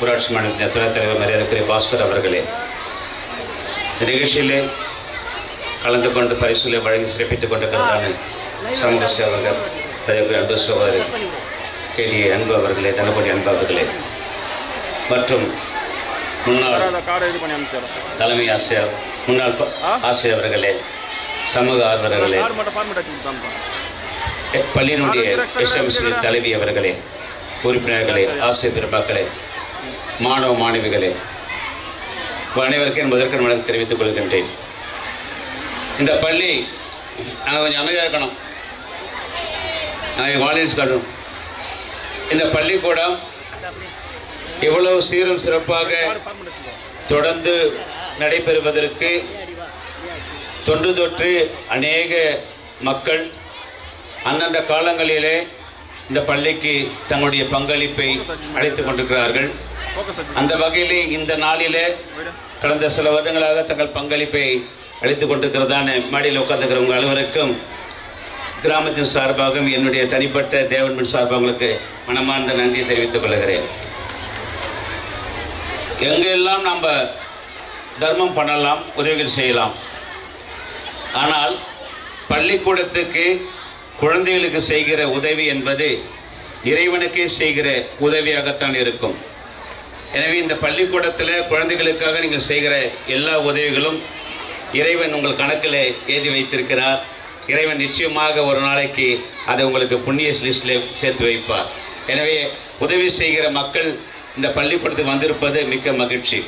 ஊராட்சி மன்ற துணைத் தலைவர் மரியாதைக்குரிய பாஸ்கர் அவர்களே, இந்த நிகழ்ச்சியிலே கலந்து கொண்டு பரிசுகளை வழங்கி சிறப்பித்துக் கொண்டிருக்கிறதான சமூக சேவகர் அன்பு சகோதரர் KD அன்பு அவர்களே, தனபடி அன்பு அவர்களே, மற்றும் முன்னாள் தலைமை ஆசிரியர், முன்னாள் ஆசிரியர் அவர்களே, சமூக ஆர்வலர்களே, பள்ளியினுடைய SMC தலைவி அவர்களே, உறுப்பினர்களே, ஆசிரியர் பெருமக்களே, மாணவ மாணவிகளே, அனைவருக்கும் என் முதற்கண் வணக்கம் தெரிவித்துக் கொள்கின்றேன். இந்த பள்ளி நாங்கள் கொஞ்சம் அமைதியாக இருக்கணும், நாங்கள் வாலண்டியர்ஸ் காட்டணும். இந்த பள்ளிக்கூடம் எவ்வளவு சீரும் சிறப்பாக தொடர்ந்து நடைபெறுவதற்கு தொன்று தொற்று அநேக மக்கள் அந்தந்த காலங்களிலே இந்த பள்ளிக்கு தங்களுடைய பங்களிப்பை அளித்துக் கொண்டிருக்கிறார்கள். அந்த வகையிலே இந்த நாளிலே கடந்த சில வருடங்களாக தங்கள் பங்களிப்பை அளித்துக் கொண்டிருக்கிறதான மாடியில் உட்கார்ந்துக்கிறவங்க அனைவருக்கும் கிராமத்தின் சார்பாகவும் என்னுடைய தனிப்பட்ட தேவன்மன் சார்பாக உங்களுக்கு மனமார்ந்த நன்றியை தெரிவித்துக் கொள்கிறேன். எங்கெல்லாம் நம்ம தர்மம் பண்ணலாம், உதவிகள் செய்யலாம், ஆனால் பள்ளிக்கூடத்துக்கு குழந்தைகளுக்கு செய்கிற உதவி என்பது இறைவனுக்கே செய்கிற உதவியாகத்தான் இருக்கும். எனவே இந்த பள்ளிக்கூடத்தில் குழந்தைகளுக்காக நீங்கள் செய்கிற எல்லா உதவிகளும் இறைவன் உங்கள் கணக்கில் எழுதி வைத்திருக்கிறார். இறைவன் நிச்சயமாக ஒரு நாளைக்கு அதை உங்களுக்கு புண்ணிய லிஸ்டில் சேர்த்து வைப்பார். எனவே உதவி செய்கிற மக்கள் இந்த பள்ளிக்கூடத்துக்கு வந்திருப்பது மிக்க மகிழ்ச்சி.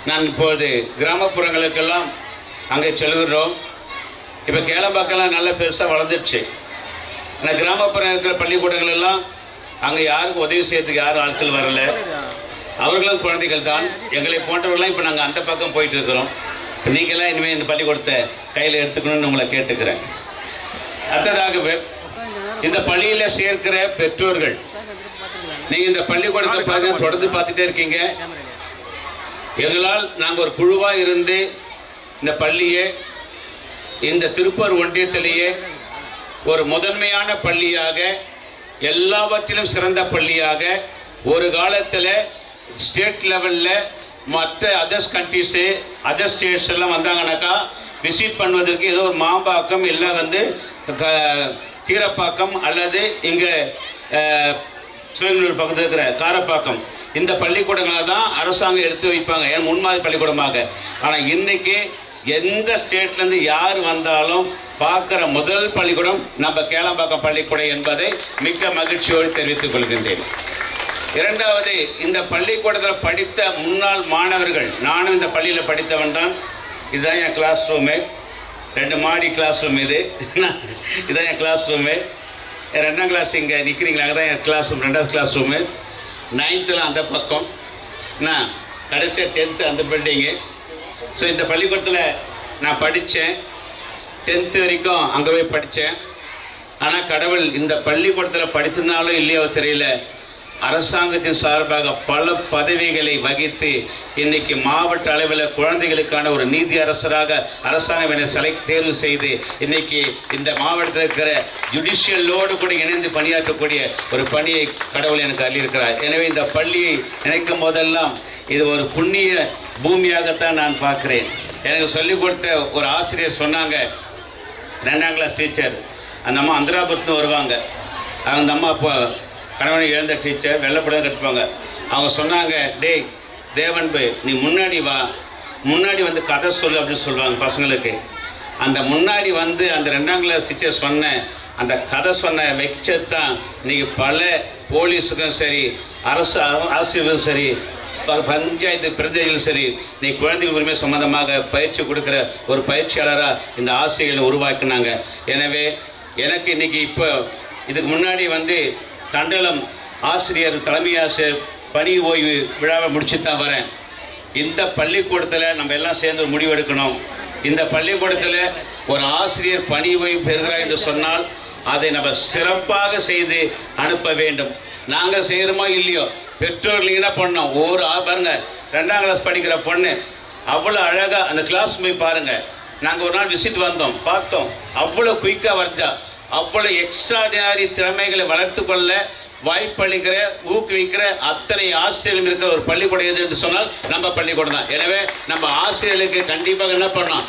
நான் இப்போது கிராமப்புறங்களுக்கெல்லாம் அங்கே செல்கிறோம். இப்போ கேளம்பாக்கெல்லாம் நல்ல பெருசாக வளர்ந்துடுச்சு. ஆனால் கிராமப்புறம் இருக்கிற பள்ளிக்கூடங்கள் எல்லாம் அங்கே யாருக்கும் உதவி செய்யறதுக்கு யாரும் ஆட்கள் வரலை. அவர்களும் குழந்தைகள் தான். எங்களை போன்றவர்கள்லாம் இப்போ நாங்கள் அந்த பக்கம் போயிட்டு இருக்கிறோம். இப்போ நீங்களாம் இனிமேல் இந்த பள்ளிக்கூடத்தை கையில் எடுத்துக்கணும்னு உங்களை கேட்டுக்கிறேன். அடுத்ததாக இந்த பள்ளியில் சேர்க்கிற பெற்றோர்கள், நீங்கள் இந்த பள்ளிக்கூடத்தை பார்த்து தொடர்ந்து பார்த்துட்டே இருக்கீங்க. எங்களால் நாங்கள் ஒரு குழுவாக இருந்து இந்த பள்ளியை இந்த திருப்பூர் ஒன்றியத்திலேயே ஒரு முதன்மையான பள்ளியாக, எல்லாவற்றிலும் சிறந்த பள்ளியாக, ஒரு காலத்தில் ஸ்டேட் லெவலில் மற்ற அதர்ஸ் கண்ட்ரிஸு அதர் ஸ்டேட்ஸ் எல்லாம் வந்தாங்கன்னாக்கா விசிட் பண்ணுவதற்கு ஏதோ ஒரு மாம்பாக்கம் இல்லை வந்து கீரப்பாக்கம் அல்லது இங்கே சிவகங்கூர் பக்கத்தில் இருக்கிற காரப்பாக்கம், இந்த பள்ளிக்கூடங்களை தான் அரசாங்கம் எடுத்து வைப்பாங்க ஏன் முன்மாதிரி பள்ளிக்கூடமாக. ஆனால் இன்றைக்கி எந்த ஸ்டேட்லேருந்து யார் வந்தாலும் பார்க்குற முதல் பள்ளிக்கூடம் நம்ம கேளம்பாக்கம் பள்ளிக்கூடம் என்பதை மிக்க மகிழ்ச்சியோடு தெரிவித்துக் கொள்கின்றேன். இரண்டாவது, இந்த பள்ளிக்கூடத்தில் படித்த முன்னாள் மாணவர்கள், நானும் இந்த பள்ளியில் படித்தவன் தான். இதுதான் என் கிளாஸ் ரூமு, 2 மாடி கிளாஸ் ரூம். இதுதான் என் கிளாஸ் ரூமு. 2ஆம் கிளாஸ் இங்கே நிற்கிறீங்களா, அங்கே தான் என் கிளாஸ் ரூம், 2வது கிளாஸ் ரூமு. 9th அந்த பக்கம், நான் கடைசியாக 10th அந்த பில்டிங்கு. ஸோ இந்த பள்ளிக்கூடத்தில் நான் படித்தேன், 10th வரைக்கும் அங்கே போய் படித்தேன். ஆனால் கடவுள் இந்த பள்ளிக்கூடத்தில் படித்திருந்தாலும் இல்லையோ தெரியல, அரசாங்கத்தின் சார்பாக பல பதவிகளை வகித்து இன்னைக்கு மாவட்ட அளவில் குழந்தைகளுக்கான ஒரு நீதி அரசராக அரசாங்கம் என்னை தேர்வு செய்து இன்னைக்கு இந்த மாவட்டத்தில் இருக்கிற ஜுடிஷியலோடு கூட இணைந்து பணியாற்றக்கூடிய ஒரு பணியை கடவுள் எனக்கு அள்ளியிருக்கிறார். எனவே இந்த பள்ளியை நினைக்கும் போதெல்லாம் இது ஒரு புண்ணிய பூமியாகத்தான் நான் பார்க்குறேன். எனக்கு சொல்லிக் கொடுத்த ஒரு ஆசிரியர் சொன்னாங்க, 2ஆம் கிளாஸ் டீச்சர், அந்த அம்மா அந்திராபுரத்துன்னு வருவாங்க. அந்த அம்மா இப்போ கணவனை இழந்த டீச்சர் வெள்ளைப்படம் கட்டுப்பாங்க. அவங்க சொன்னாங்க, டேய் தேவன்பு நீ முன்னாடி வா, முன்னாடி வந்து கதை சொல்லு அப்படின்னு சொல்லுவாங்க பசங்களுக்கு. அந்த முன்னாடி வந்து அந்த 2ஆம் கிளாஸ் டீச்சர் சொன்ன அந்த கதை சொன்ன வச்சது தான் இன்றைக்கி பல போலீஸுக்கும் சரி, அரசு ஆசிரியர்களும் சரி, பஞ்சாயத்து பிரதிநிதிகளும் சரி, நீ குழந்தைகள் உரிமை சம்பந்தமாக பயிற்சி கொடுக்குற ஒரு பயிற்சியாளராக இந்த ஆசிரியர்களை உருவாக்கினாங்க. எனவே எனக்கு இன்றைக்கி இப்போ இதுக்கு முன்னாடி வந்து தண்டலம் ஆசிரியர் தலைமை ஆசிரியர் பணி ஓய்வு விழாவை முடிச்சு தான் வரேன். இந்த பள்ளிக்கூடத்தில் நம்ம எல்லாம் சேர்ந்து முடிவெடுக்கணும். இந்த பள்ளிக்கூடத்தில் ஒரு ஆசிரியர் பணி ஓய்வு பெறுகிறார் என்று சொன்னால் அதை நம்ம சிறப்பாக செய்து அனுப்ப வேண்டும். நாங்கள் செய்கிறோமோ இல்லையோ, பெற்றோர்கள் என்ன பண்ணோம், பாருங்க 2ஆம் கிளாஸ் படிக்கிற பொண்ணு அவ்வளோ அழகாக அந்த கிளாஸ் போய் பாருங்கள். நாங்கள் ஒரு நாள் விசிட் வந்தோம், பார்த்தோம், அவ்வளோ குயிக்காக வந்தா, அவ்வளோ எக்ஸ்ட்ராடினரி திறமைகளை வளர்த்து கொள்ள வாய்ப்பளிக்கிற ஊக்குவிக்கிற அத்தனை ஆசிரியர்களும் இருக்கிற ஒரு பள்ளிக்கூடம் எது என்று சொன்னால் நம்ம பள்ளிக்கூடம் தான். எனவே நம்ம ஆசிரியர்களுக்கு கண்டிப்பாக என்ன பண்ணோம்,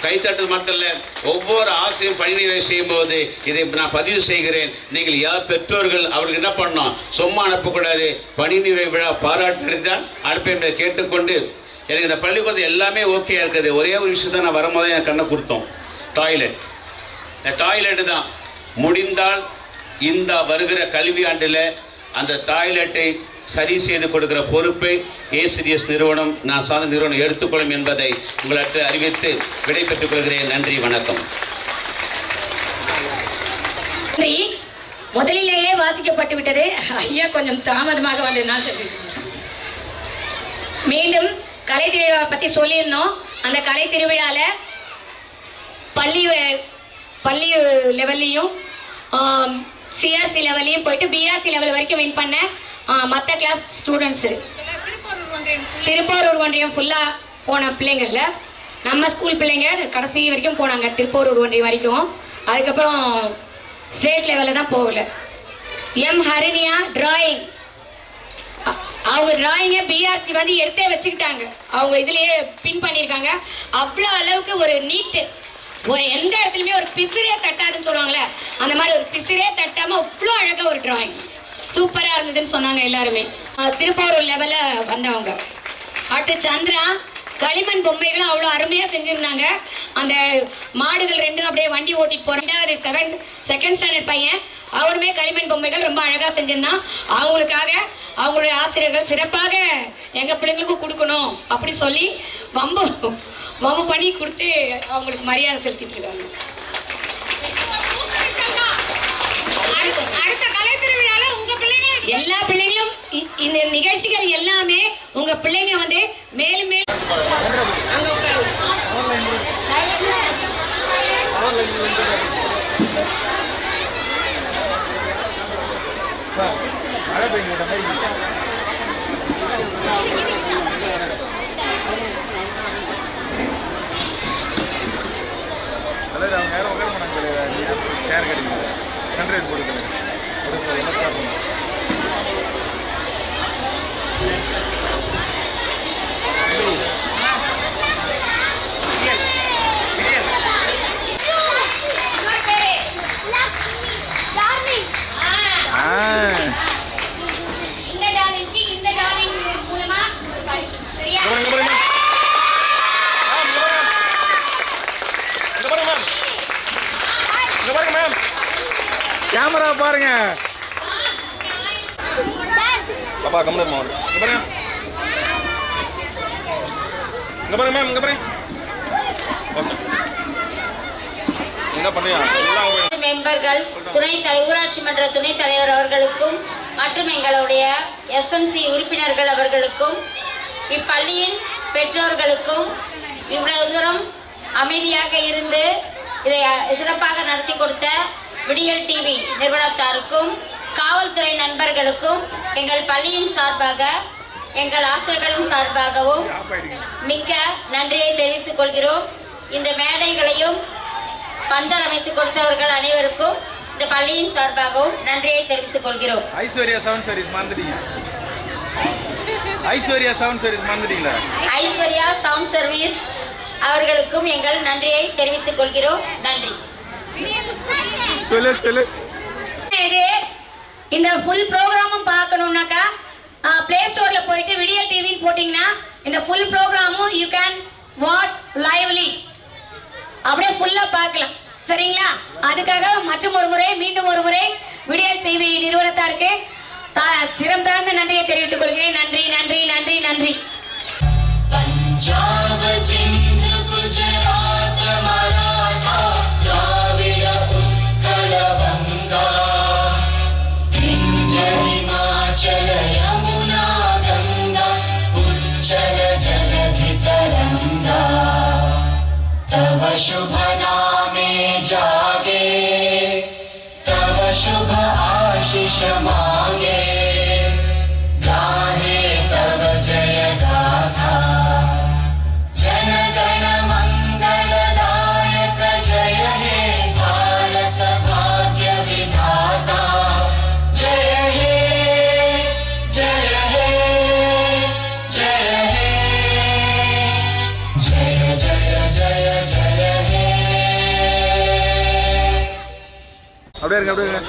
கைத்தட்டல் மட்டும் இல்லை, ஒவ்வொரு ஆசிரியரும் பணி நிறைவு செய்யும் போது இதை நான் பதிவு செய்கிறேன். நீங்கள் யார் பெற்றோர்கள் அவர்கள் என்ன பண்ணோம், சும்மா அனுப்பக்கூடாது, பணி நிறைவு விழா பாராட்டு தான் அனுப்ப என்பதை கேட்டுக்கொண்டு, எனக்கு இந்த பள்ளிக்கூடத்தில் எல்லாமே ஓகே இருக்குது. ஒரே ஒரு விஷயம் தான் நான் வரும்போது என் கண்ணை கொடுத்தோம், டாய்லெட். இந்த டாய்லெட்டு தான் முடிந்தால் இந்த வருகிற கல்வி ஆண்டில் அந்த டாய்லெட்டை சரி செய்து கொடுக்கிற பொறுப்பை ஏசிடிஎஸ் நிறுவனம், நான் சார்ந்த நிறுவனம் எடுத்துக்கொள்ளும் என்பதை உங்களுக்கு அறிவித்து விடை பெற்றுக் கொள்கிறேன். நன்றி, வணக்கம். முதலிலேயே வாசிக்கப்பட்டு விட்டது. ஐயா கொஞ்சம் தாமதமாக வந்ததுனால் மீண்டும் கலை திருவிழாவை பற்றி சொல்லியிருந்தோம். அந்த கலை திருவிழாவில் பள்ளி லெவல்லையும் சிஆர்சி லெவல்லையும் போயிட்டு பிஆர்சி லெவல் வரைக்கும் வின் பண்ண மற்ற கிளாஸ் ஸ்டூடெண்ட்ஸு திருப்போரூர் ஒன்றியம் ஃபுல்லாக போன பிள்ளைங்கள்ல நம்ம ஸ்கூல் பிள்ளைங்க கடைசி வரைக்கும் போனாங்க, திருப்போரூர் ஒன்றியம் வரைக்கும். அதுக்கப்புறம் ஸ்டேட் லெவலில் தான் போகல. எம் ஹரிணியா டிராயிங், அவங்க டிராயிங்கை பிஆர்சி வந்து எடுத்தே வச்சுக்கிட்டாங்க, அவங்க இதுலேயே பின் பண்ணியிருக்காங்க. அவ்வளோ அளவுக்கு ஒரு நீட்டு, ஒரு எந்த இடத்துலையுமே ஒரு பிசிறே தட்டாதுன்னு சொல்லுவாங்களே, அந்த மாதிரி ஒரு பிசிறே தட்டாமல் அவ்வளோ அழகாக ஒரு டிராயிங் சூப்பராக இருந்ததுன்னு சொன்னாங்க எல்லாருமே. திருப்போரூர் லெவலில் வந்தவங்க. அடுத்து சந்திரா களிமண் பொம்மைகளும் அவ்வளோ அருமையாக செஞ்சுருந்தாங்க. அந்த மாடுகள் ரெண்டும் அப்படியே வண்டி ஓட்டிட்டு போகிறாங்க. செகண்ட் ஸ்டாண்டர்ட் பையன் அவருமே களிமண் பொம்மைகள் ரொம்ப அழகாக செஞ்சிருந்தான். அவங்களுக்காக அவங்களுடைய ஆசிரியர்கள் சிறப்பாக எங்கள் பிள்ளைங்களுக்கும் கொடுக்கணும் அப்படி சொல்லி வம்பு பண்ணி கொடுத்து அவங்களுக்கு மரியாதை செலுத்திட்டு இருக்காங்க. எல்லா பிள்ளைங்களும் இந்த நிகழ்ச்சிகள் எல்லாமே உங்க பிள்ளைங்க வந்து மேலும் மேலும் கேமரா பாருங்க. பாப்பா கம்முனு இங்க பாருங்க. இங்க பாருங்க மேம், இங்க பாருங்க. ஓகே. என்ன பண்றீங்க? மெம்பர்கள், ஊராட்சி மன்ற துணைத் தலைவர் அவர்களுக்கும் மற்றும் எங்களுடைய எஸ்எம்சி உறுப்பினர்கள் அவர்களுக்கும் இப்பள்ளியின் பெற்றோர்களுக்கும் இவ்வளவு தூரம் அமைதியாக இருந்து இதை சிறப்பாக நடத்தி கொடுத்த விடியல் டிவி நிறுவனத்தாருக்கும் காவல்துறை நண்பர்களுக்கும் எங்கள் பள்ளியின் சார்பாக எங்கள் ஆசிரியர்களின் சார்பாகவும் மிக்க நன்றியை தெரிவித்துக் கொள்கிறோம். இந்த மேடைகளையும் பந்தல் அமைத்து கொடுத்தவர்கள் அனைவருக்கும் இந்த பள்ளியின் சார்பாகவும் நன்றியை தெரிவித்துக் கொள்கிறோம். ஐஸ்வர்யா சவுண்ட் சர்வீஸ் மறந்துட்டீங்க. ஐஸ்வர்யா சவுண்ட் சர்வீஸ் மறந்துட்டீங்களா? ஐஸ்வர்யா சவுண்ட் சர்வீஸ் அவர்களுக்கும் எங்கள் நன்றியை தெரிவித்துக் கொள்கிறோம். நன்றி. இந்த ஃபுல் ப்ரோக்ராமும் பார்க்கணும்னாக்கா பிளே ஸ்டோர்ல போயிட்டு விடியல் டிவின்னு போட்டிங்கன்னா இந்த ஃபுல் ப்ரோக்ராமும் யூ கேன் வாட்ச் லைவ்லி, அப்படியே ஃபுல்லாக பார்க்கலாம். சரிங்களா? அதுக்காக மற்றும் ஒரு முறை மீண்டும் ஒரு முறை விடியல் டிவி நிறுவனத்தாருக்கு சிரம் தாழ்ந்த நன்றியை தெரிவித்துக் கொள்கிறேன். நன்றி நன்றி நன்றி நன்றி. பஞ்சாப சிந்து குஜராத் மராட்டா திராவிட உத்கல வங்கா விந்திய ஹிமாச்சல யமுனா கங்கா உச்சல ஜலதி तरंगा तव शुभ नामे जागे तव शुभ आशीष मांगे गाहे तव जय गाथा जन गण मंगलदायक जय हे भारत भाग्य विधाता जय हे जय हे जय हे जय जय जय जय हे அப்படியே இருங்க அப்படியே இருங்க.